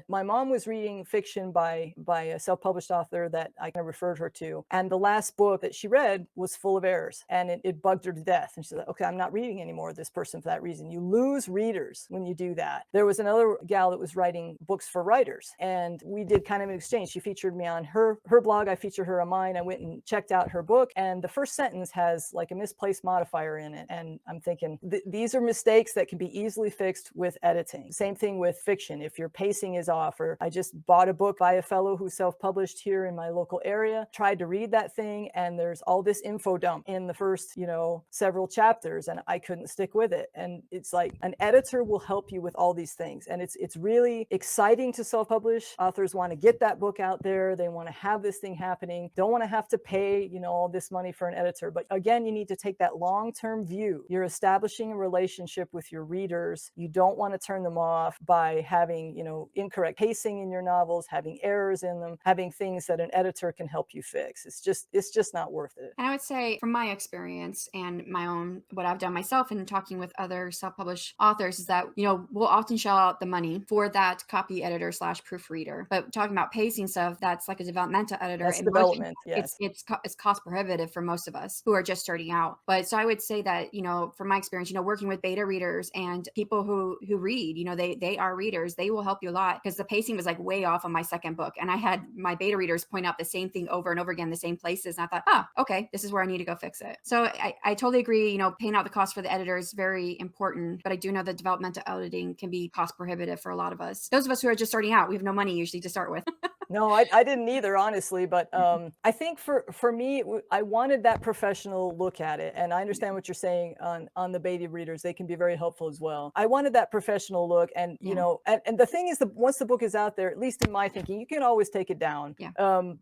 my mom was reading fiction by a self-published author that I kind of referred her to, and the last book that she read was full of errors, and it bugged her to death. And she's like, okay, I'm not reading anymore this person for that reason. You lose readers when you do that. There was another gal that was writing books for writers, and we did kind of an exchange. She featured me on her blog. I featured her on mine. I went and checked out her book, and the first sentence has like a misplaced modifier in it. And I'm thinking, these are mistakes that can be easily fixed with editing. Same thing with fiction. If your pacing is off, or I just bought a book by a fellow who self-published here in my local area, tried to read that thing, and there's all this info dump in the first, several chapters, and I couldn't stick with it. And it's like an editor will help you with all these things. And it's really exciting to self-publish. Authors want to get that book out there. They want to have this thing happening. Don't want to have to pay, all this money for an editor. But again, you need to take that long-term view. You're establishing a relationship with your readers. You don't want to turn them off by having, incorrect pacing in your novels, having errors in them, having things that an editor can help you fix. It's just not worth it. And I would say from my experience and my own, what I've done myself and talking with other self-published authors is that, we'll often shell out the money for that copy editor / proofreader. But talking about pacing stuff, that's like a developmental editor. That's and development, yes. It's cost prohibitive for most of us who are just starting out. But so I would say that, from my experience, working with beta readers and people who read, they are readers, they will help you a lot because the pacing was like way off on my second book. And I had my beta readers point out the same thing over and over again, the same places. And I thought, okay, this is where I need to go fix it. So I totally agree, paying out the cost for the editor is very important, but I do know that developmental editing can be cost prohibitive for a lot of us. Those of us who are just starting out, we have no money usually to start with. No, I didn't either, honestly. But I think for me, I wanted that professional look at it, and I understand what you're saying on the beta readers. They can be very helpful as well. I wanted that professional look, and you Yeah. know, and the thing is, that once the book is out there, at least in my thinking, you can always take it down. Yeah.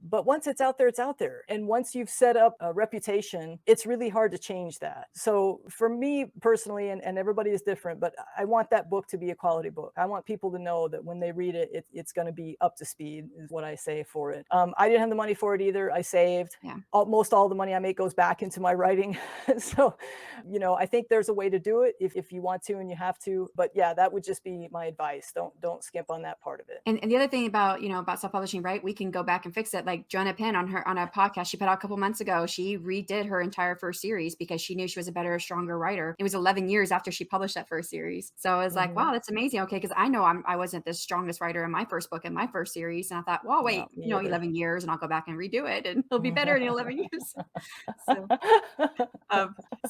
But once it's out there, it's out there, and once you've set up a reputation, it's really hard to change that. So for me personally, and everybody is different, but I want that book to be a quality book. I want people to know that when they read it, it's going to be up to speed, is what I say for it. I didn't have the money for it either. I saved. Yeah. Most all the money I make goes back into my writing. So, you know, I think there's a way to do it if you want to and you have to. But yeah, that would just be my advice. Don't skimp on that part of it. And the other thing about, about self-publishing, right? We can go back and fix it. Like Joanna Penn on a podcast she put out a couple months ago, she redid her entire first series because she knew she was a better, stronger writer. It was 11 years after she published that first series. So I was like, wow, that's amazing. Okay. Cause I know I wasn't the strongest writer in my first book, in my first series. And I thought, well, wait, 11 years and I'll go back and redo it and it'll be better in 11 years.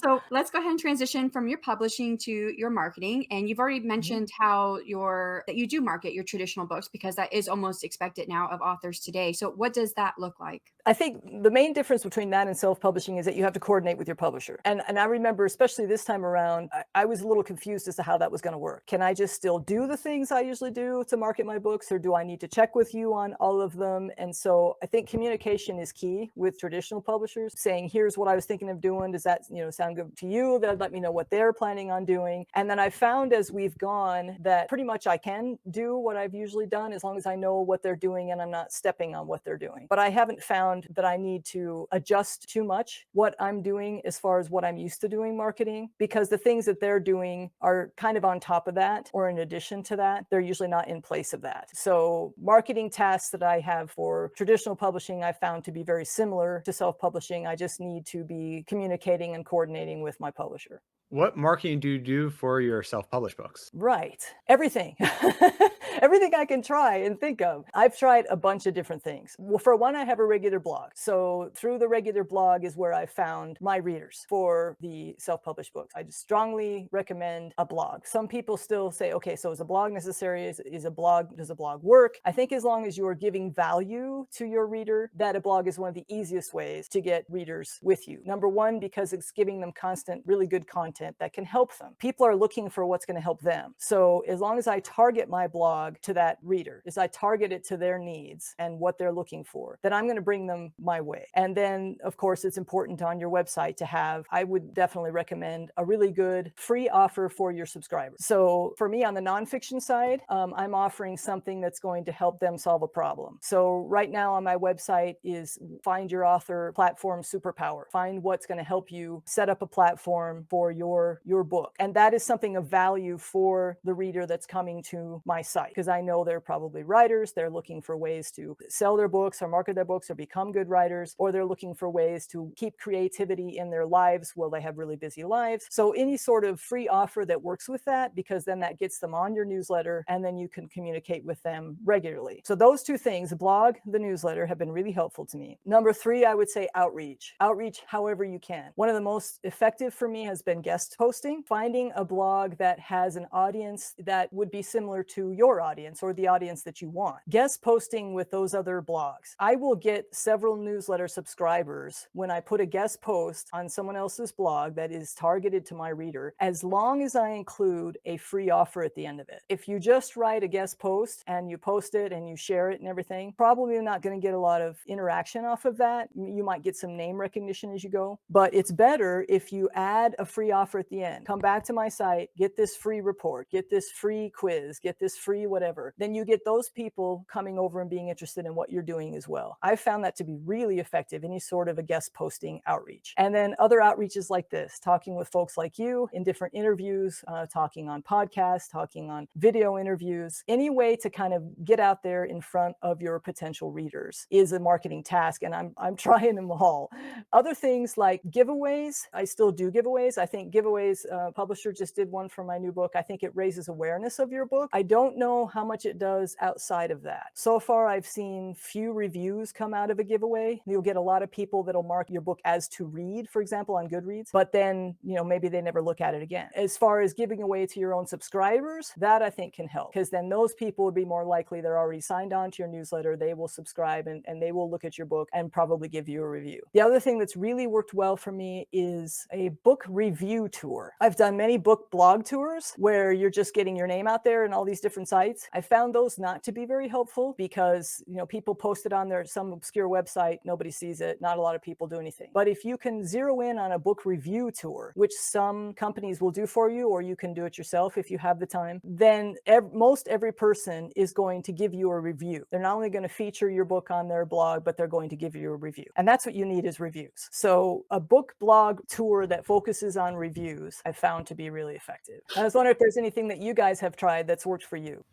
So let's go ahead and transition from your publishing to your marketing. And you've already mentioned how that you do market your traditional books, because that is almost expected now of authors today. So what does that look like? I think the main difference between that and self-publishing is that you have to coordinate with your publisher. And I remember, especially this time around, I was a little confused as to how that was going to work. Can I just still do the things I usually do to market my books, or do I need to check with you on all of them? And so I think communication is key with traditional publishers, saying, here's what I was thinking of doing. Does that, sound good to you? They'll let me know what they're planning on doing. And then I found as we've gone that pretty much I can do what I've usually done as long as I know what they're doing and I'm not stepping on what they're doing. But I haven't found that I need to adjust too much what I'm doing as far as what I'm used to doing marketing, because the things that they're doing are kind of on top of that or in addition to that. They're usually not in place of that. So marketing tasks that I have for traditional publishing, I found to be very similar to self-publishing. I just need to be communicating and coordinating with my publisher. What marketing do you do for your self-published books? Right. Everything. Everything I can try and think of. I've tried a bunch of different things. Well, for one, I have a regular blog. So through the regular blog is where I found my readers for the self-published books. I just strongly recommend a blog. Some people still say, okay, so is a blog necessary? Does a blog work? I think as long as you are giving value to your reader, that a blog is one of the easiest ways to get readers with you. Number one, because it's giving them constant, really good content that can help them. People are looking for what's going to help them. So as long as I target my blog to that reader, as I target it to their needs and what they're looking for, then I'm going to bring them my way. And then, of course, it's important on your website to have, I would definitely recommend a really good free offer for your subscribers. So for me on the nonfiction side, I'm offering something that's going to help them solve a problem. So right now on my website is Find Your Author Platform Superpower. Find what's going to help you set up a platform for your book. And that is something of value for the reader that's coming to my site, because I know they're probably writers. They're looking for ways to sell their books or market their books or become good writers, or they're looking for ways to keep creativity in their lives while they have really busy lives. So any sort of free offer that works with that, because then that gets them on your newsletter and then you can communicate with them regularly. So those two things, the blog, the newsletter, have been really helpful to me. Number three, I would say outreach. Outreach however you can. One of the most effective for me has been guest posting, finding a blog that has an audience that would be similar to your audience or the audience that you want. Guest posting with those other blogs. I will get several newsletter subscribers when I put a guest post on someone else's blog that is targeted to my reader, as long as I include a free offer at the end of it. If you just write a guest post and you post it and you share it and everything, probably not going to get a lot of interaction off of that. You might get some name recognition as you go, but it's better if you add a free offer at the end. Come back to my site, get this free report, get this free quiz, get this free whatever. Then you get those people coming over and being interested in what you're doing as well. I found that to be really effective, any sort of a guest posting outreach. And then other outreaches like this, talking with folks like you in different interviews, talking on podcasts, talking on video interviews, any way to kind of get out there in front of your potential readers is a marketing task. And I'm trying them all. Other things like giveaways, I still do giveaways. I think giveaways, publisher just did one for my new book. I think it raises awareness of your book. I don't know how much it does outside of that. So far, I've seen few reviews come out of a giveaway. You'll get a lot of people that'll mark your book as to read, for example, on Goodreads, but then, maybe they never look at it again. As far as giving away to your own subscribers, that I think can help, because then those people would be more likely, they're already signed on to your newsletter, they will subscribe and they will look at your book and probably give you a review. The other thing that's really worked well for me is a book review tour. I've done many book blog tours where you're just getting your name out there in all these different sites. I found those not to be very helpful because, people post it on some obscure website, nobody sees it, not a lot of people do anything. But if you can zero in on a book review tour, which some companies will do for you, or you can do it yourself if you have the time, then most every person is going to give you a review. They're not only going to feature your book on their blog, but they're going to give you a review. And that's what you need, is reviews. So a book blog tour that focuses on reviews, I've found to be really effective. I was wondering if there's anything that you guys have tried that's worked for you.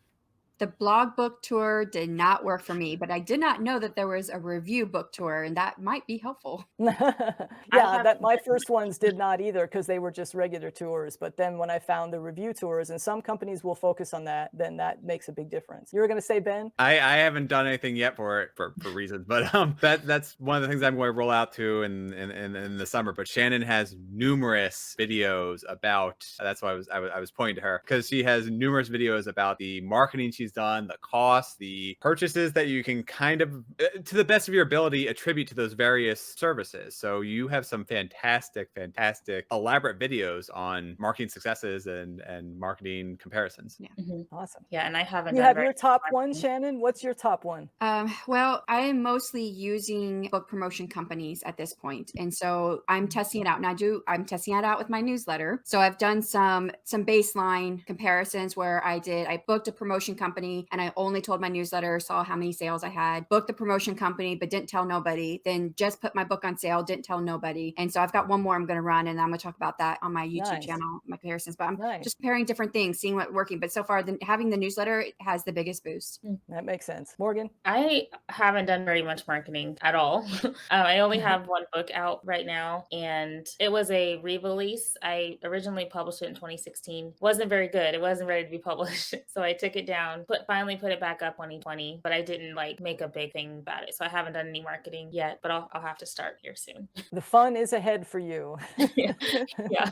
The blog book tour did not work for me, but I did not know that there was a review book tour, and that might be helpful. My first ones did not either, because they were just regular tours. But then when I found the review tours, and some companies will focus on that, then that makes a big difference. You were going to say, Ben? I haven't done anything yet for it for reasons, but that's one of the things I'm going to roll out to in the summer. But Shannon has numerous videos about. That's why I was pointing to her, because she has numerous videos about the marketing she's done, the costs, the purchases that you can kind of, to the best of your ability, attribute to those various services. So you have some fantastic elaborate videos on marketing successes and marketing comparisons. Yeah. Awesome. Yeah, and I haven't. You have your top one, Shannon? What's your top one? Well, I am mostly using book promotion companies at this point. And so I'm testing it out. And I'm testing it out with my newsletter. So I've done some baseline comparisons where I booked a promotion company and I only told my newsletter, saw how many sales I had, booked the promotion company, but didn't tell nobody, then just put my book on sale, didn't tell nobody. And so I've got one more I'm going to run, and I'm going to talk about that on my YouTube channel, my comparisons, but I'm just comparing different things, seeing what's working. But so far, having the newsletter has the biggest boost. That makes sense. Morgan? I haven't done very much marketing at all. I only have one book out right now, and it was a re-release. I originally published it in 2016. Wasn't very good. It wasn't ready to be published. So I took it down, finally put it back up 2020, but I didn't make a big thing about it. So I haven't done any marketing yet, but I'll have to start here soon. The fun is ahead for you. Yeah.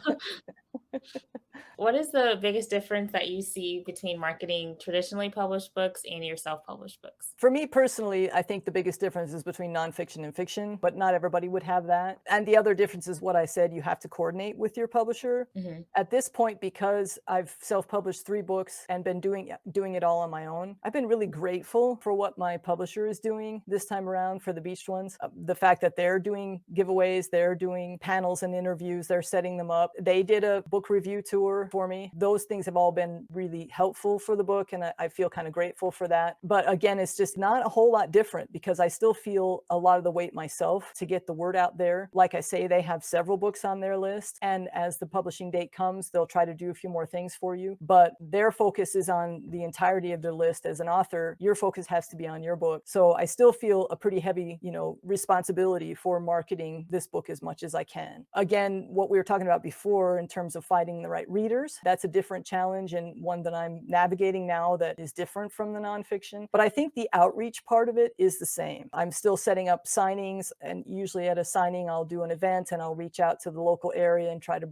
What is the biggest difference that you see between marketing traditionally published books and your self-published books? For me personally, I think the biggest difference is between nonfiction and fiction, but not everybody would have that. And the other difference is what I said, you have to coordinate with your publisher. Mm-hmm. At this point, because I've self-published 3 books and been doing it all on my own, I've been really grateful for what my publisher is doing this time around for the Beached ones. The fact that they're doing giveaways, they're doing panels and interviews, they're setting them up. They did a book review tour for me. Those things have all been really helpful for the book, and I feel kind of grateful for that. But again, it's just not a whole lot different because I still feel a lot of the weight myself to get the word out there. Like I say, they have several books on their list, and as the publishing date comes, they'll try to do a few more things for you. But their focus is on the entirety of their list. As an author, your focus has to be on your book. So I still feel a pretty heavy, responsibility for marketing this book as much as I can. Again, what we were talking about before in terms of finding the right readers, that's a different challenge and one that I'm navigating now that is different from the nonfiction. But I think the outreach part of it is the same. I'm still setting up signings, and usually at a signing, I'll do an event and I'll reach out to the local area and try to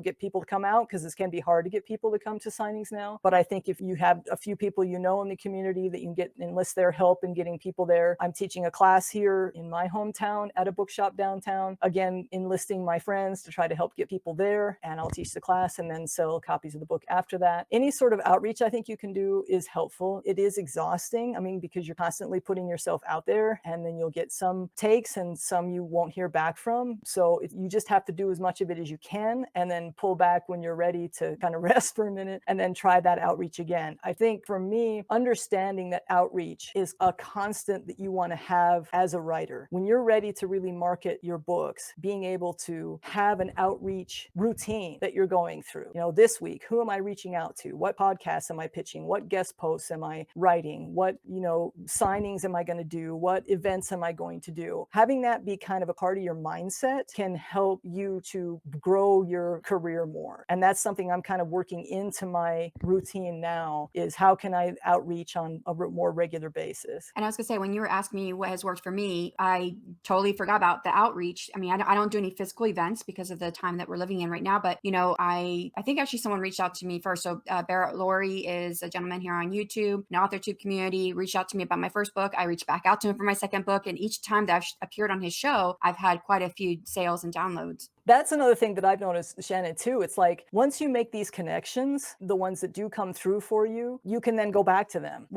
get people to come out, because this can be hard to get people to come to signings now. But I think if you have a few people in the community that you can enlist their help in getting people there. I'm teaching a class here in my hometown at a bookshop downtown. Again, enlisting my friends to try to help get people there, and I'll teach the class and then sell copies of the book after that. Any sort of outreach I think you can do is helpful. It is exhausting, because you're constantly putting yourself out there, and then you'll get some takes and some you won't hear back from. So you just have to do as much of it as you can, and then pull back when you're ready to kind of rest for a minute, and then try that outreach again. I think for me, understanding that outreach is a constant that you want to have as a writer. When you're ready to really market your books, being able to have an outreach routine that you're going through. You know, this week, who am I reaching out to? What podcasts am I pitching? What guest posts am I writing? What, you know, signings am I going to do? What events am I going to do? Having that be kind of a part of your mindset can help you to grow your career more. And that's something I'm kind of working into my routine now, is how can I outreach on a more regular basis? And I was gonna say, when you were asking me what has worked for me, I totally forgot about the outreach. I mean, I don't do any physical events because of the time that we're living in right now. But you know, I think actually someone reached out to me first. So Barrett Laurie is a gentleman here on YouTube, an AuthorTube community, reached out to me about my first book. I reached back out to him for my second book, and each time that I've appeared on his show, I've had quite a few sales and downloads. That's another thing that I've noticed, Shannon, too. It's like once you make these connections, the ones that do come through for you, you can then go back to them,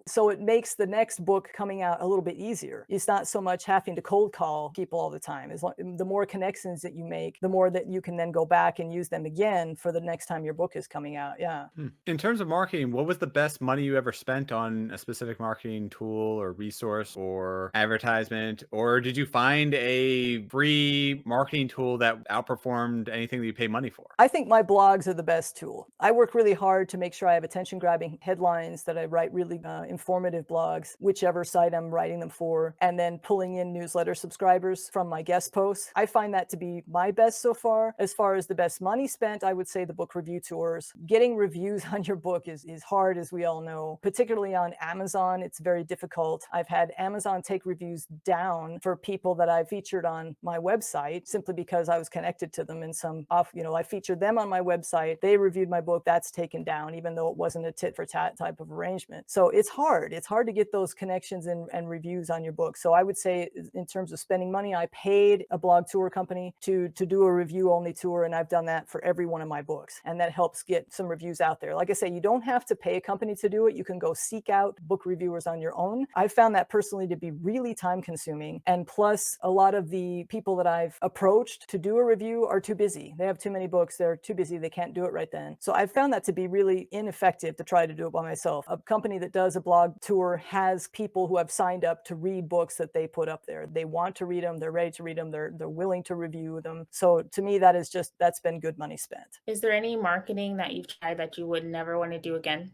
so it makes the next book coming out a little bit easier. It's not so much having to cold call people all the time. The more connections that you make, the more that you can then go back and use them again for the next time your book is coming out. Yeah. In terms of marketing, what was the best money you ever spent on a specific marketing tool or resource or advertisement? Or did you find a free marketing tool that outperformed anything that you pay money for? I think my blogs are the best tool. I work really hard to make sure I have attention-grabbing headlines, that I write really informative blogs, whichever site I'm writing them for, and then pulling in newsletter subscribers from my guest posts. I find that to be my best so far. As far as the best money spent, I would say the book review tours. Getting reviews on your book is hard, as we all know, particularly on Amazon. It's very difficult. I've had Amazon take reviews down for people that I've featured on my website simply because I was connected to them in I featured them on my website. They reviewed my book. That's taken down, even though it wasn't a tit for tat type of arrangement. So it's hard. It's hard to get those connections and reviews on your book. So I would say, in terms of spending money, I paid a blog tour company to do a review only tour. And I've done that for every one of my books. And that helps get some reviews out there. Like I say, you don't have to pay a company to do it. You can go seek out book reviewers on your own. I found that personally to be really time consuming. And plus, a lot of the people that I've approached to do a review are too busy. They have too many books. They're too busy. They can't do it right then. So I've found that to be really ineffective to try to do it by myself. A company that does a blog tour has people who have signed up to read books that they put up there. They want to read them. They're ready to read them. They're willing to review them. So to me, that's been good money spent. Is there any marketing that you've tried that you would never want to do again?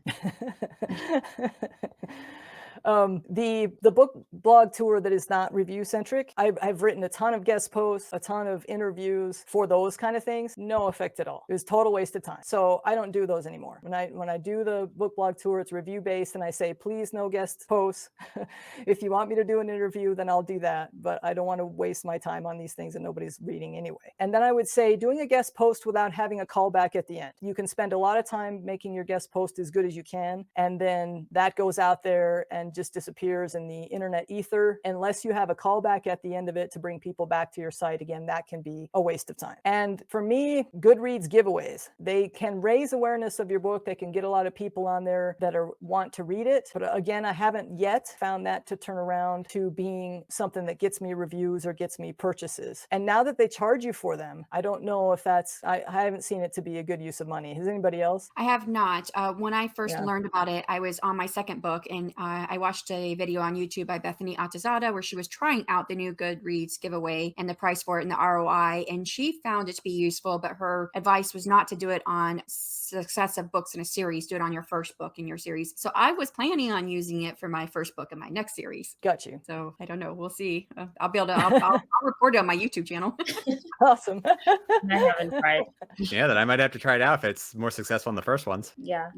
The book blog tour that is not review centric, I've written a ton of guest posts, a ton of interviews for those kind of things. No effect at all. It was total waste of time. So I don't do those anymore. When I do the book blog tour, it's review based, and I say, please, no guest posts. If you want me to do an interview, then I'll do that. But I don't want to waste my time on these things that nobody's reading anyway. And then I would say doing a guest post without having a callback at the end. You can spend a lot of time making your guest post as good as you can, and then that goes out there and just disappears in the internet ether. Unless you have a callback at the end of it to bring people back to your site again, that can be a waste of time. And for me, Goodreads giveaways, they can raise awareness of your book. They can get a lot of people on there that want to read it. But again, I haven't yet found that to turn around to being something that gets me reviews or gets me purchases. And now that they charge you for them, I don't know if I haven't seen it to be a good use of money. Has anybody else? I have not. When I first learned about it, I was on my second book, and I watched a video on YouTube by Bethany Atazada where she was trying out the new Goodreads giveaway and the price for it and the ROI. And she found it to be useful, but her advice was not to do it on successive books in a series. Do it on your first book in your series. So I was planning on using it for my first book in my next series. Got you. So I don't know. We'll see. I'll be able to, I'll record it on my YouTube channel. Awesome. I haven't tried. Yeah, then I might have to try it out if it's more successful in the first ones. Yeah.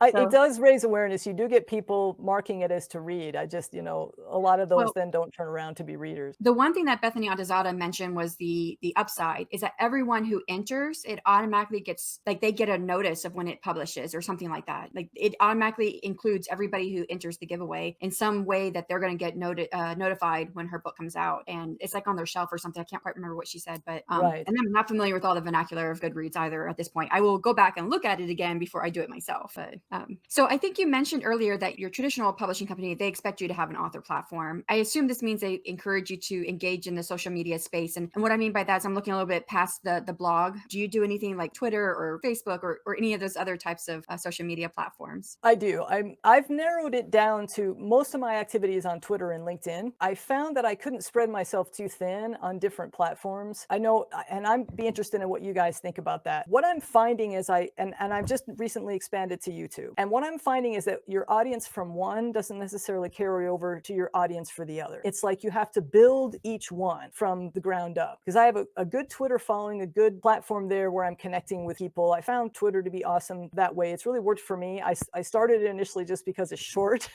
It does raise awareness. You do get people marking it as to read. I just, a lot of those then don't turn around to be readers. The one thing that Bethany Adazada mentioned was the upside is that everyone who enters, it automatically gets, like, they get a notice of when it publishes or something like that. Like, it automatically includes everybody who enters the giveaway in some way that they're going to get notified when her book comes out. And it's like on their shelf or something. I can't quite remember what she said, but right. And I'm not familiar with all the vernacular of Goodreads either at this point. I will go back and look at it again before I do it myself. But, so I think you mentioned earlier that you're traditional publishing company, they expect you to have an author platform. I assume this means they encourage you to engage in the social media space. And what I mean by that is I'm looking a little bit past the blog. Do you do anything like Twitter or Facebook or any of those other types of social media platforms? I do. I've narrowed it down to most of my activities on Twitter and LinkedIn. I found that I couldn't spread myself too thin on different platforms. I know, and I'd be interested in what you guys think about that. What I'm finding is and I've just recently expanded to YouTube. And what I'm finding is that your audience from one doesn't necessarily carry over to your audience for the other. It's like you have to build each one from the ground up. Because I have a good Twitter following, a good platform there where I'm connecting with people. I found Twitter to be awesome that way. It's really worked for me. I started it initially just because it's short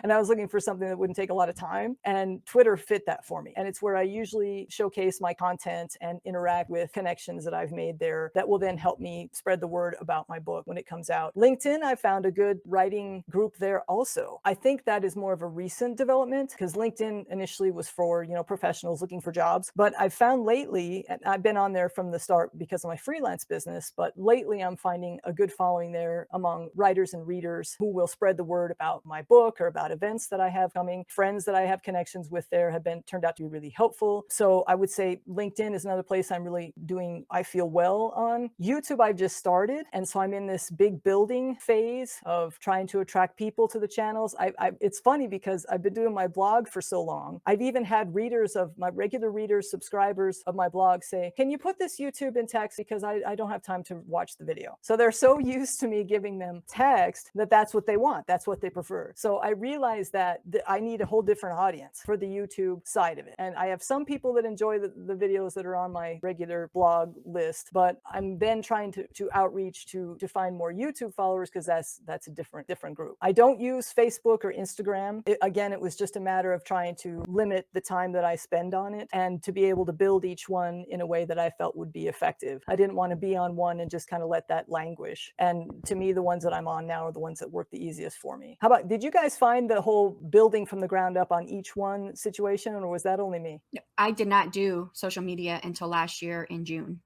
and I was looking for something that wouldn't take a lot of time. And Twitter fit that for me. And it's where I usually showcase my content and interact with connections that I've made there that will then help me spread the word about my book when it comes out. LinkedIn, I found a good writing group there also. I think that is more of a recent development because LinkedIn initially was for, professionals looking for jobs. But I've found lately, and I've been on there from the start because of my freelance business, but lately I'm finding a good following there among writers and readers who will spread the word about my book or about events that I have coming. Friends that I have connections with there have turned out to be really helpful. So I would say LinkedIn is another place I'm really doing, I feel well on. YouTube, I've just started. And so I'm in this big building phase of trying to attract people to the channels. It's funny because I've been doing my blog for so long. I've even had readers of my regular readers, subscribers of my blog say, can you put this YouTube in text because I don't have time to watch the video. So they're so used to me giving them text that that's what they want. That's what they prefer. So I realized that I need a whole different audience for the YouTube side of it. And I have some people that enjoy the videos that are on my regular blog list, but I'm then trying to outreach to find more YouTube followers because that's a different group. I don't use Facebook or Instagram. Again, it was just a matter of trying to limit the time that I spend on it and to be able to build each one in a way that I felt would be effective. I didn't want to be on one and just kind of let that languish. And to me, the ones that I'm on now are the ones that work the easiest for me. How about, did you guys find the whole building from the ground up on each one situation, or was that only me? I did not do social media until last year in June.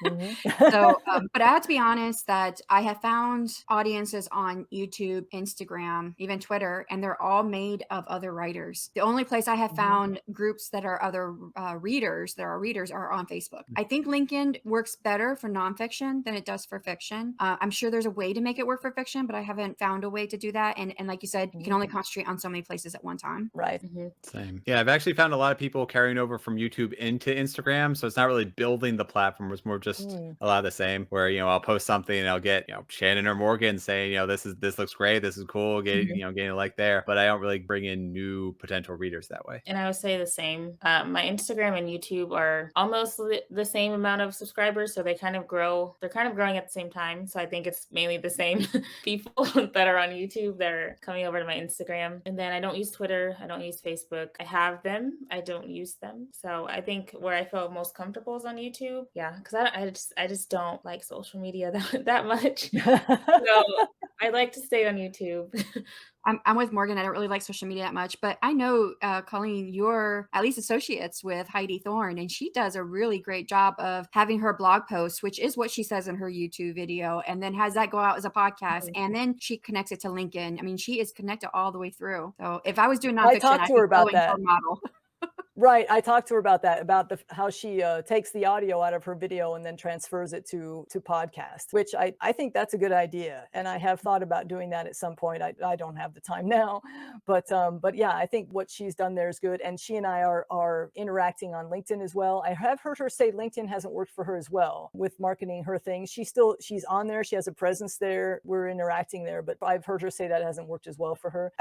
Mm-hmm. So, but I have to be honest that I have found audiences on YouTube, Instagram, even Twitter, and they're all made of other writers. The only place I have found groups that are other readers are on Facebook. I think LinkedIn works better for nonfiction than it does for fiction. I'm sure there's a way to make it work for fiction, but I haven't found a way to do that. And like you said, you can only concentrate on so many places at one time. Right. Same. Yeah, I've actually found a lot of people carrying over from YouTube into Instagram. So it's not really building the platform. It's more just a lot of the same where, I'll post something and I'll get, Shannon or Morgan saying, this looks great. This is cool. Getting a like there, but I don't really bring in new potential readers that way. And I would say the same. My Instagram and YouTube are almost the same amount of subscribers. So they kind of grow. They're kind of growing at the same time. So I think it's mainly the same people that are on YouTube that are coming over to my Instagram. And then I don't use Twitter. I don't use Facebook. I have them. I don't use them. So I think where I feel most comfortable is on YouTube. Yeah. Because I just don't like social media that much. So I like to stay on YouTube. I'm with Morgan. I don't really like social media that much, but I know, Colleen, you're at least associates with Heidi Thorne, and she does a really great job of having her blog posts, which is what she says in her YouTube video, and then has that go out as a podcast, and then she connects it to LinkedIn. I mean, she is connected all the way through. So if I was doing nonfiction, I talked I'd to be her about following that. her model. Right. I talked to her about that, about how she takes the audio out of her video and then transfers it to podcast, which I think that's a good idea. And I have thought about doing that at some point. I don't have the time now, but yeah, I think what she's done there is good. And she and I are interacting on LinkedIn as well. I have heard her say LinkedIn hasn't worked for her as well with marketing her thing. She's on there. She has a presence there. We're interacting there, but I've heard her say that hasn't worked as well for her.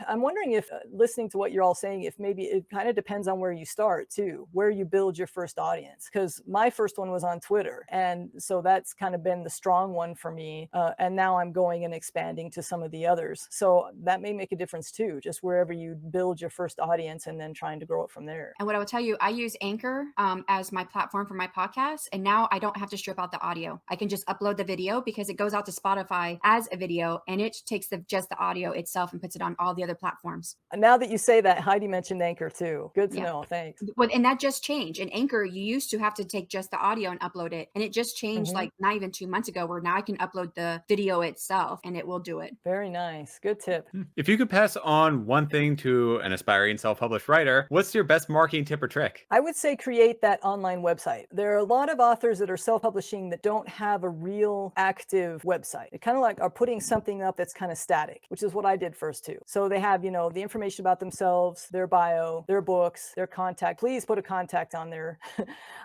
I'm wondering if listening to what you're all saying, if maybe it kind of depends on where you start too, where you build your first audience. Because my first one was on Twitter. And so that's kind of been the strong one for me. And now I'm going and expanding to some of the others. So that may make a difference too, just wherever you build your first audience and then trying to grow it from there. And what I will tell you, I use Anchor as my platform for my podcast. And now I don't have to strip out the audio. I can just upload the video because it goes out to Spotify as a video and it takes just the audio itself and puts it on all the other platforms. And now that you say that, Heidi mentioned Anchor too. Good to know. know. Thanks. And that just changed. In Anchor, you used to have to take just the audio and upload it. And it just changed like not even 2 months ago, where now I can upload the video itself and it will do it. Very nice. Good tip. If you could pass on one thing to an aspiring self-published writer, what's your best marketing tip or trick? I would say create that online website. There are a lot of authors that are self-publishing that don't have a real active website. They kind of like are putting something up that's kind of static, which is what I did first too. So they have, the information about themselves, their bio, their books, their contact. Please put a contact on there.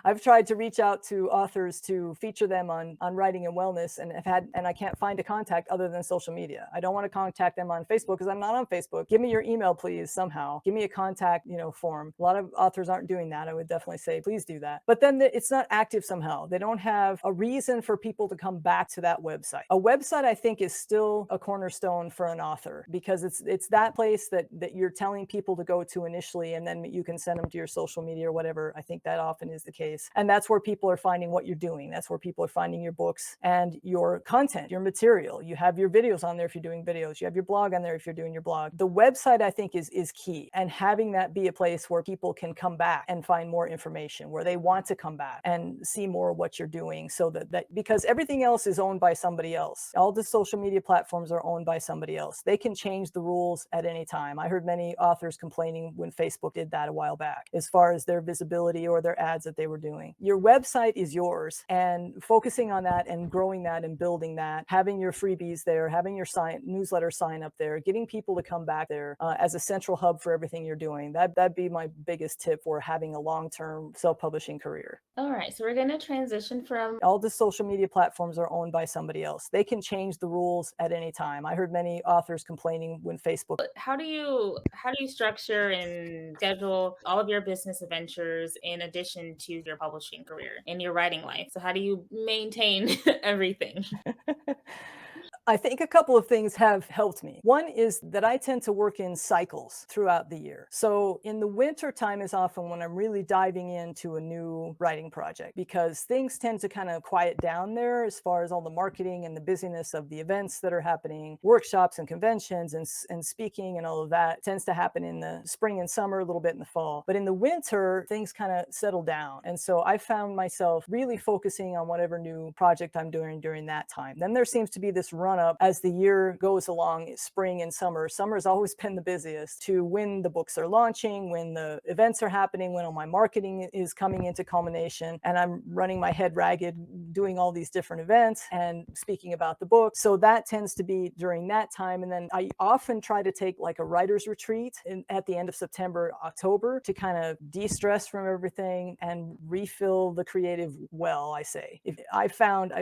I've tried to reach out to authors to feature them on writing and wellness, and I can't find a contact other than social media. I don't want to contact them on Facebook because I'm not on Facebook. Give me your email, please, somehow. Give me a contact, form. A lot of authors aren't doing that. I would definitely say, please do that. But then it's not active somehow. They don't have a reason for people to come back to that website. A website, I think, is still a cornerstone for an author, because it's that place that you're telling people to go to initially, and then you can send them to your social media or whatever. I think that often is the case. And that's where people are finding what you're doing. That's where people are finding your books and your content, your material. You have your videos on there if you're doing videos. You have your blog on there if you're doing your blog. The website, I think, is key. And having that be a place where people can come back and find more information, where they want to come back and see more of what you're doing, so that because everything else is owned by somebody else. All the social media platforms are owned by somebody else. They can change the rules at any time. I heard many authors complaining when Facebook did that a while back, as far as their visibility or their ads that they were doing. Your website is yours, and focusing on that and growing that and building that, having your freebies there, having your newsletter sign up there, getting people to come back there as a central hub for everything you're doing. That'd be my biggest tip for having a long-term self-publishing career. All right, so we're going to transition from all the social media platforms are owned by somebody else. They can change the rules at any time. I heard many authors complaining when Facebook. How do you structure and schedule all of your business adventures in addition to your publishing career and your writing life? So how do you maintain everything? I think a couple of things have helped me. One is that I tend to work in cycles throughout the year. So in the winter time is often when I'm really diving into a new writing project, because things tend to kind of quiet down there as far as all the marketing and the busyness of the events that are happening, workshops and conventions and speaking and all of that tends to happen in the spring and summer, a little bit in the fall. But in the winter, things kind of settle down. And so I found myself really focusing on whatever new project I'm doing during that time. Then there seems to be this run up as the year goes along, spring and summer. Summer has always been the busiest, to when the books are launching, when the events are happening, when all my marketing is coming into culmination, and I'm running my head ragged doing all these different events and speaking about the book. So that tends to be during that time. And then I often try to take like a writer's retreat at the end of September, October, to kind of de-stress from everything and refill the creative well, I say. I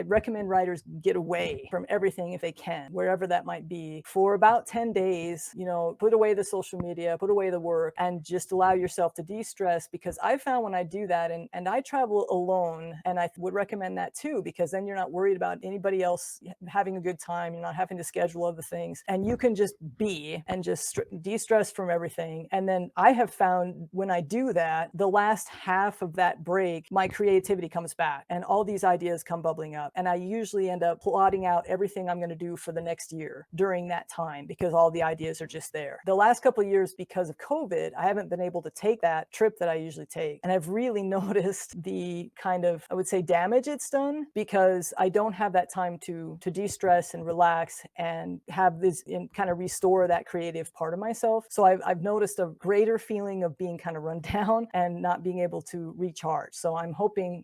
recommend writers get away from everything if they can, wherever that might be, for about 10 days, put away the social media, put away the work, and just allow yourself to de-stress. Because I found when I do that, and I travel alone, and I would recommend that too, because then you're not worried about anybody else having a good time. You're not having to schedule other things, and you can just be and just de-stress from everything. And then I have found when I do that, the last half of that break, my creativity comes back and all these ideas come bubbling up. And I usually end up plotting out everything I'm going to do for the next year during that time, because all the ideas are just there. The last couple of years, because of COVID, I haven't been able to take that trip that I usually take. And I've really noticed the kind of, I would say, damage it's done, because I don't have that time to de-stress and relax and have this and kind of restore that creative part of myself. So I've noticed a greater feeling of being kind of run down and not being able to recharge. So I'm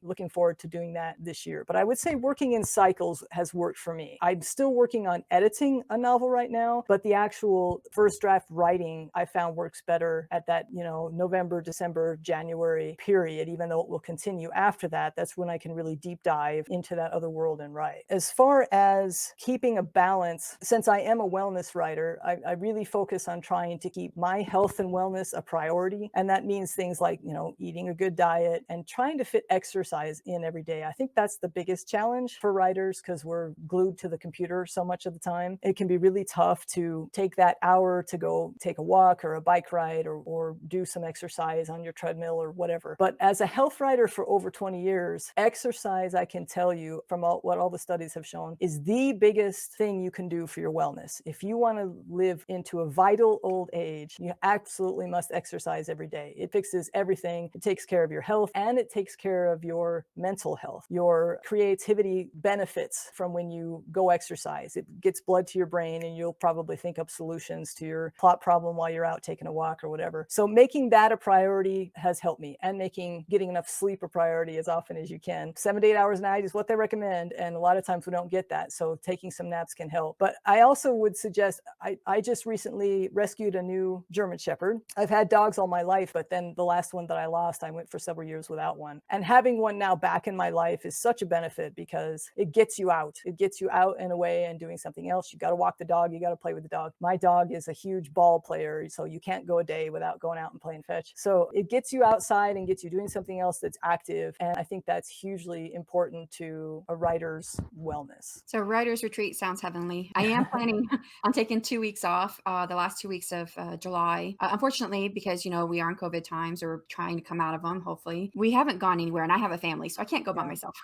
looking forward to doing that this year. But I would say working in cycles has worked for me. I'm still working on editing a novel right now, but the actual first draft writing I found works better at that, November, December, January period, even though it will continue after that. That's when I can really deep dive into that other world and write. As far as keeping a balance, since I am a wellness writer, I really focus on trying to keep my health and wellness a priority. And that means things like, eating a good diet and trying to fit exercise in every day. I think that's the biggest challenge for writers, because we're glued to the computer computer so much of the time. It can be really tough to take that hour to go take a walk or a bike ride or do some exercise on your treadmill or whatever. But as a health writer for over 20 years, exercise, I can tell you from what all the studies have shown, is the biggest thing you can do for your wellness. If you want to live into a vital old age, you absolutely must exercise every day. It fixes everything. It takes care of your health and it takes care of your mental health. Your creativity benefits from when you go exercise. It gets blood to your brain and you'll probably think up solutions to your plot problem while you're out taking a walk or whatever. So making that a priority has helped me, and making getting enough sleep a priority as often as you can. 7 to 8 hours a night is what they recommend, and a lot of times we don't get that. So taking some naps can help. But I also would suggest, I just recently rescued a new German Shepherd. I've had dogs all my life, but then the last one that I lost, I went for several years without one. And having one now back in my life is such a benefit because it gets you out. It gets you out and away and doing something else. You got to walk the dog. You got to play with the dog. My dog is a huge ball player, so you can't go a day without going out and playing fetch. So it gets you outside and gets you doing something else that's active. And I think that's hugely important to a writer's wellness. So writer's retreat sounds heavenly. I am planning on taking 2 weeks off, the last 2 weeks of July. Unfortunately, because, we are in COVID times, or trying to come out of them, hopefully. We haven't gone anywhere, and I have a family, so I can't go by myself.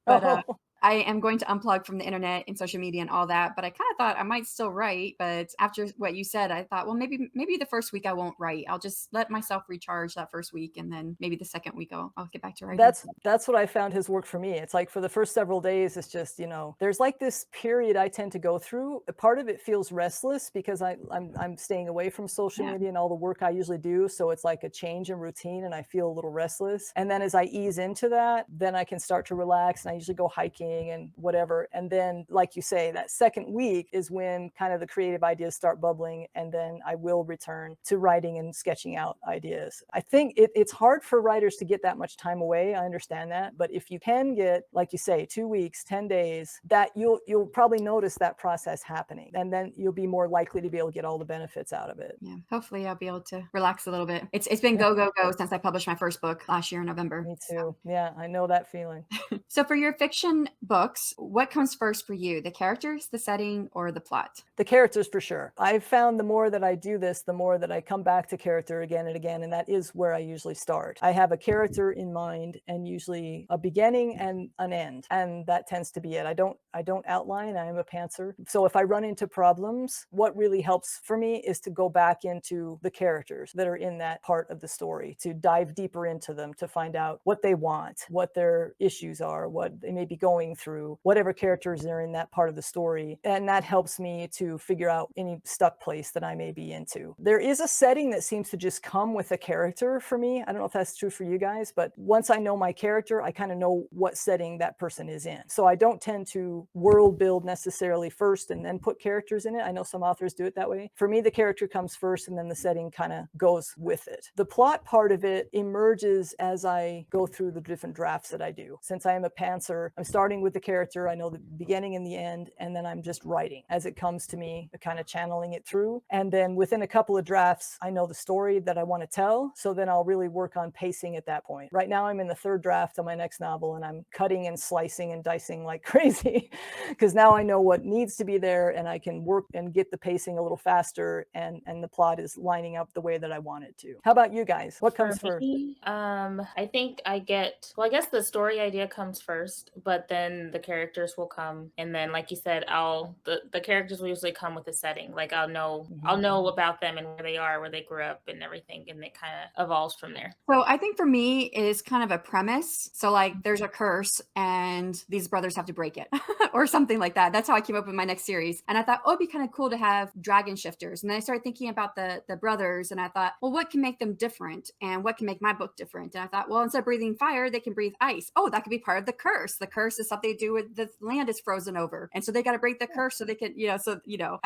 But I am going to unplug from the internet and social media and all that, but I kind of thought I might still write. But after what you said, I thought, well, maybe the first week I won't write. I'll just let myself recharge that first week, and then maybe the second week I'll get back to writing. That's what I found has worked for me. It's like for the first several days, it's just, there's like this period I tend to go through. A part of it feels restless because I'm staying away from social media and all the work I usually do. So it's like a change in routine and I feel a little restless. And then as I ease into that, then I can start to relax, and I usually go hiking and whatever. And then, like you say, that second week is when kind of the creative ideas start bubbling, and then I will return to writing and sketching out ideas. I think it's hard for writers to get that much time away. I understand that. But if you can get, like you say, 2 weeks, 10 days, that you'll probably notice that process happening. And then you'll be more likely to be able to get all the benefits out of it. Yeah. Hopefully I'll be able to relax a little bit. It's been go, go, go since I published my first book last year in November. Me too. Yeah, I know that feeling. So for your fiction books, what comes first for you? The characters, the setting, or the plot? The characters for sure. I've found the more that I do this, the more that I come back to character again and again, and that is where I usually start. I have a character in mind, and usually a beginning and an end, and that tends to be it. I don't outline. I am a pantser. So if I run into problems, what really helps for me is to go back into the characters that are in that part of the story, to dive deeper into them, to find out what they want, what their issues are, what they may be going through, whatever characters are in that part of the story. And that helps me to figure out any stuck place that I may be into. There is a setting that seems to just come with a character for me. I don't know if that's true for you guys, but once I know my character, I kind of know what setting that person is in. So I don't tend to world build necessarily first and then put characters in it. I know some authors do it that way. For me, the character comes first and then the setting kind of goes with it. The plot part of it emerges as I go through the different drafts that I do. Since I am a pantser, I'm starting with the character. I know the beginning and the end, and then I'm just writing as it comes to me, kind of channeling it through. And then within a couple of drafts, I know the story that I want to tell. So then I'll really work on pacing at that point. Right now, I'm in the third draft of my next novel, and I'm cutting and slicing and dicing like crazy because now I know what needs to be there, and I can work and get the pacing a little faster, and the plot is lining up the way that I want it to. How about you guys? What comes first? I think I guess the story idea comes first, but then the characters will come, and then, like you said, the characters will usually come with the setting. Like I'll know about them and where they are, where they grew up, and everything, and it kind of evolves from there. So I think for me it is kind of a premise. So like there's a curse, and these brothers have to break it, or something like that. That's how I came up with my next series. And I thought, oh, it'd be kind of cool to have dragon shifters. And then I started thinking about the brothers, and I thought, well, what can make them different, and what can make my book different? And I thought, well, instead of breathing fire, they can breathe ice. Oh, that could be part of the curse. The curse is something to do with the land is frozen over, and so they got to break the curse so they can, I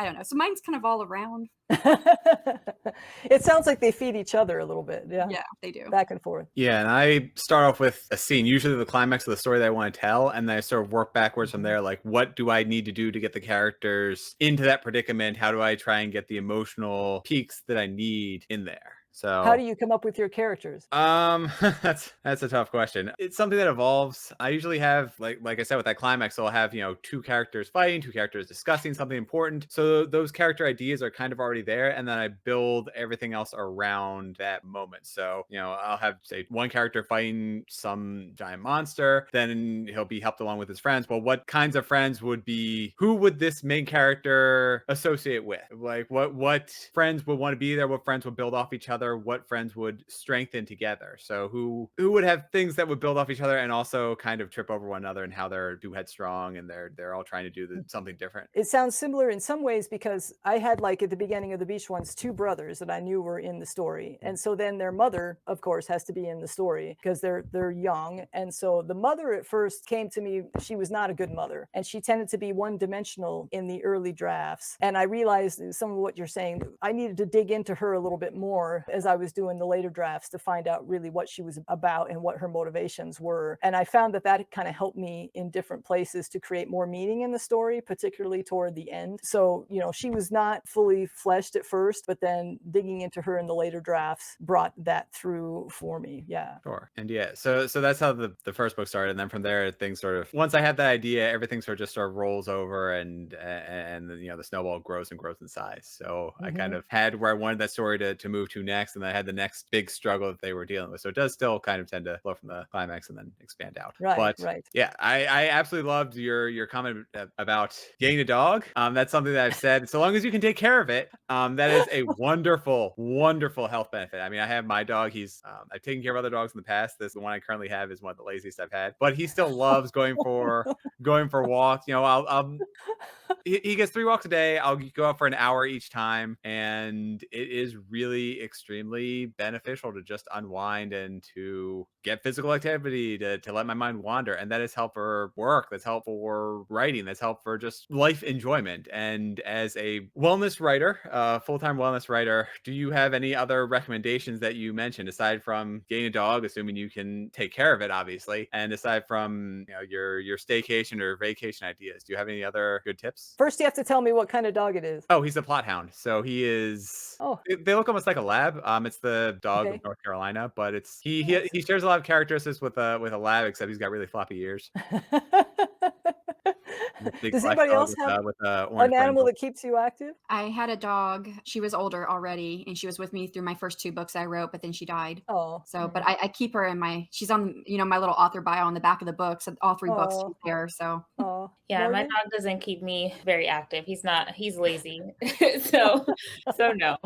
don't know. So mine's kind of all around. It sounds like they feed each other a little bit. Yeah, they do. Back and forth. Yeah, and I start off with a scene, usually the climax of the story that I want to tell, and then I sort of work backwards from there. Like, what do I need to do to get the characters into that predicament? How do I try and get the emotional peaks that I need in there? So How do you come up with your characters? that's a tough question. It's something that evolves. I usually have like I said with that climax, I'll have, two characters fighting, two characters discussing something important. So those character ideas are kind of already there, and then I build everything else around that moment. So, I'll have say one character fighting some giant monster, then he'll be helped along with his friends. Well, what kinds of friends who would this main character associate with? Like what friends would want to be there, what friends would build off each other, what friends would strengthen together. So who would have things that would build off each other and also kind of trip over one another, and how they're too headstrong and they're all trying to do something different. It sounds similar in some ways because I had, like at the beginning of the beach ones, two brothers that I knew were in the story. And so then their mother, of course, has to be in the story because they're young. And so the mother at first came to me, she was not a good mother, and she tended to be one-dimensional in the early drafts. And I realized some of what you're saying, I needed to dig into her a little bit more as I was doing the later drafts to find out really what she was about and what her motivations were. And I found that kind of helped me in different places to create more meaning in the story, particularly toward the end. So, she was not fully fleshed at first, but then digging into her in the later drafts brought that through for me. Yeah. Sure. And so that's how the first book started. And then from there, things sort of, once I had that idea, everything sort of rolls over, and the snowball grows and grows in size. So I kind of had where I wanted that story to move to next, and then I had the next big struggle that they were dealing with. So it does still kind of tend to flow from the climax and then expand out. Right. But right. yeah, I absolutely loved your comment about getting a dog. That's something that I've said, so long as you can take care of it, that is a wonderful, wonderful health benefit. I mean, I have my dog. I've taken care of other dogs in the past. The one I currently have is one of the laziest I've had, but he still loves going for walks. He gets 3 walks a day. I'll go out for an hour each time, and it is really extremely beneficial to just unwind and to get physical activity, to let my mind wander. And that is helpful for work, that's helpful for writing, that's helpful for just life enjoyment. And as a wellness writer, full-time wellness writer, do you have any other recommendations that you mentioned aside from getting a dog, assuming you can take care of it, obviously, and aside from your staycation or vacation ideas? Do you have any other good tips? First, you have to tell me what kind of dog it is. Oh, he's a plot hound. So he is. Oh. They look almost like a lab. It's the dog Okay. of North Carolina, but it's he shares a lot of characteristics with a lab, except he's got really floppy ears. Big Does black anybody dog else have with orange an animal brindle. that keeps you active? I had a dog. She was older already, and she was with me through my first 2 books I wrote, but then she died. Oh. So, but I keep her she's on, my little author bio on the back of the books. All 3 books she's there. So, Oh. Yeah, my Morgan? dog doesn't keep me very active. He's lazy. so no.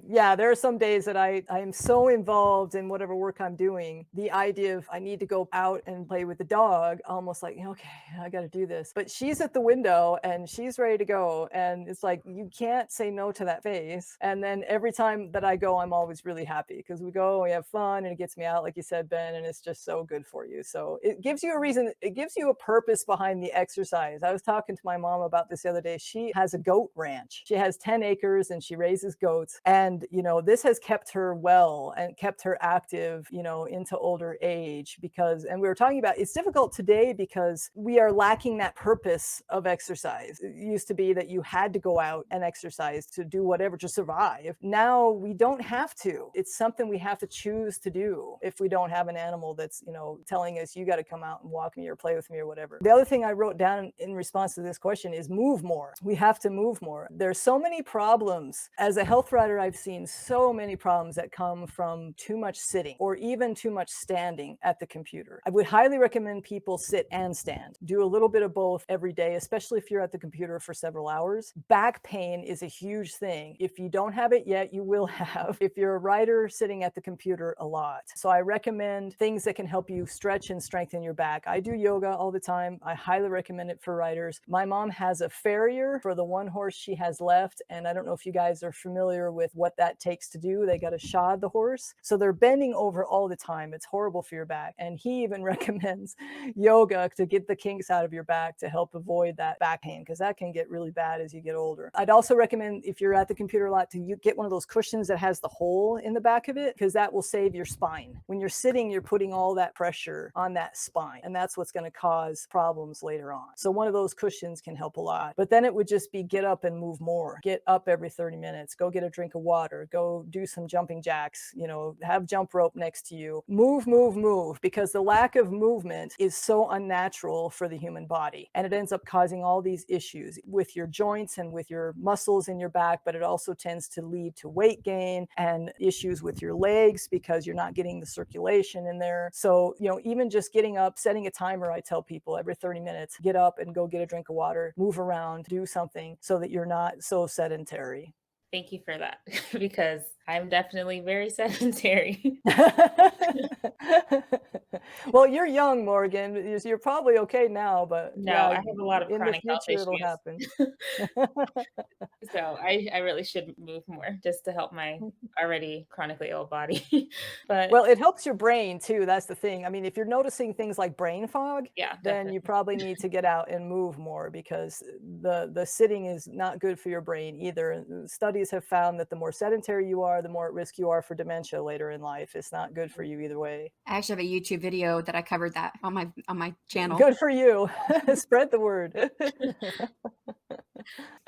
Yeah, there are some days that I am so involved in whatever work I'm doing. The idea of I need to go out and play with the dog, almost like, okay, I got to do this. But she's at the window and she's ready to go. And it's like, you can't say no to that face. And then every time that I go, I'm always really happy because we go, we have fun, and it gets me out, like you said, Ben, and it's just so good for you. So it gives you a reason, it gives you a purpose behind the exercise. I was talking to my mom about this the other day. She has a goat ranch. She has 10 acres and she raises goats. And, this has kept her well and kept her active, into older age and we were talking about, it's difficult today because we are lacking that purpose of exercise. It used to be that you had to go out and exercise to do whatever to survive. Now we don't have to. It's something we have to choose to do if we don't have an animal that's, telling us you got to come out and walk me or play with me or whatever. The other thing I wrote down in response to this question is move more. We have to move more. There's so many problems. As a health writer, I've seen so many problems that come from too much sitting or even too much standing at the computer. I would highly recommend people sit and stand. Do a little bit of both every day, especially if you're at the computer for several hours. Back pain is a huge thing. If you don't have it yet, you will have if you're a writer sitting at the computer a lot. So I recommend things that can help you stretch and strengthen your back. I do yoga all the time. I highly recommend it for writers. My mom has a farrier for the one horse she has left, and I don't know if you guys are familiar familiar with what that takes to do. They got to shod the horse. So they're bending over all the time. It's horrible for your back. And he even recommends yoga to get the kinks out of your back to help avoid that back pain, because that can get really bad as you get older. I'd also recommend, if you're at the computer a lot, to get one of those cushions that has the hole in the back of it, because that will save your spine. When you're sitting, you're putting all that pressure on that spine, and that's what's going to cause problems later on. So one of those cushions can help a lot. But then it would just be get up and move more. Get up every 30 minutes. Go get a drink of water. Go do some jumping jacks. You know, have jump rope next to you. Move, move, move, because the lack of movement is so unnatural for the human body. And it ends up causing all these issues with your joints and with your muscles in your back, but it also tends to lead to weight gain and issues with your legs because you're not getting the circulation in there. So, you know, even just getting up, setting a timer, I tell people every 30 minutes, get up and go get a drink of water, move around, do something so that you're not so sedentary. Thank you for that because I'm definitely very sedentary. Well, you're young, Morgan. You're probably okay now, but No, yeah, I have a lot of in the chronic health future it'll happen. issues. So I really should move more just to help my already chronically ill body. But Well, it helps your brain too. That's the thing. I mean, if you're noticing things like brain fog, yeah, then you definitely. probably need to get out and move more, because the sitting is not good for your brain either. And studies have found that the more sedentary you are, the more at risk you are for dementia later in life. It's not good for you either way. I actually have a YouTube video that I covered that on my channel. Good for you. Spread the word.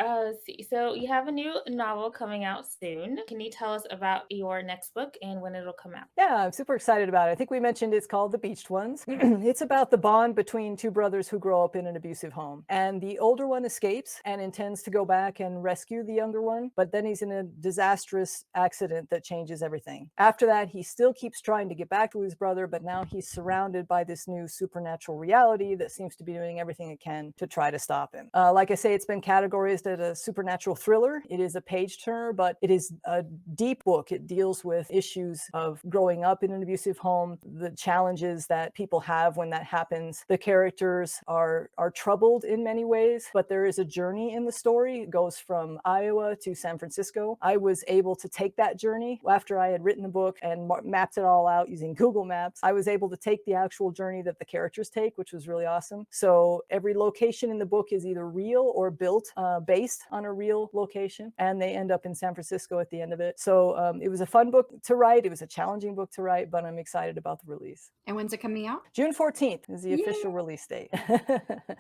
Let's see. So you have a new novel coming out soon. Can you tell us about your next book and when it'll come out? Yeah, I'm super excited about it. I think we mentioned it's called The Beached Ones. It's about the bond between two brothers who grow up in an abusive home. And the older one escapes and intends to go back and rescue the younger one, but then he's in a disastrous accident that changes everything. After that, he still keeps trying to get back to his brother, but now he's surrounded by this new supernatural reality that seems to be doing everything it can to try to stop him. Like I say, it's been categorized as a supernatural thriller. It is a page turner, but it is a deep book. It deals with issues of growing up in an abusive home, the challenges that people have when that happens. The characters are troubled in many ways, but there is a journey in the story. It goes from Iowa to San Francisco. I was able to take that journey after I had written the book and mapped it all out using Google Maps. I was able to take the actual journey that the characters take, which was really awesome. So every location in the book is either real or built based on a real location, and they end up in San Francisco at the end of it. So it was a fun book to write. It was a challenging book to write, but I'm excited about the release. And when's it coming out? June 14th is the Yay. official release date. So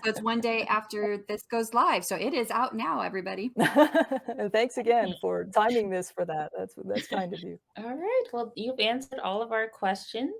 it's one day after this goes live. So it is out now, everybody. And thanks again for timing this for that. That's kind of you. All right. Well, you've answered all of our questions.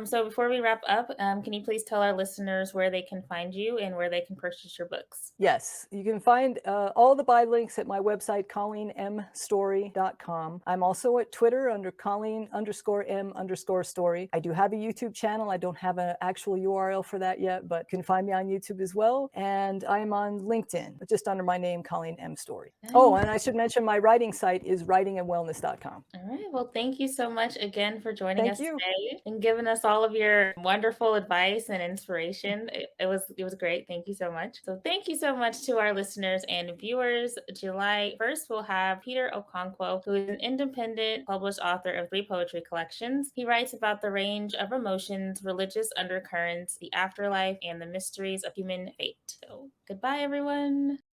So before we wrap up, can you please tell our listeners where they can find you and where they can purchase your books? Yes, you can find all the buy links at my website, ColleenMStory.com. I'm also at Twitter under Colleen_M_story. I do have a YouTube channel. I don't have an actual URL for that yet, but you can find me on YouTube as well. And I'm on LinkedIn, just under my name, Colleen M. Story. Nice. Oh, and I should mention my writing site is writingandwellness.com. All right. Well, thank you so much again for joining us Thank you. today and giving us all of your wonderful advice and inspiration. It was great. Thank you so much. So thank you so much to our listeners and viewers. July 1st, we'll have Peter Okonkwo, who is an independent published author of 3 poetry collections. He writes about the range of emotions, religious undercurrents, the afterlife, and the mysteries of human fate. So goodbye, everyone.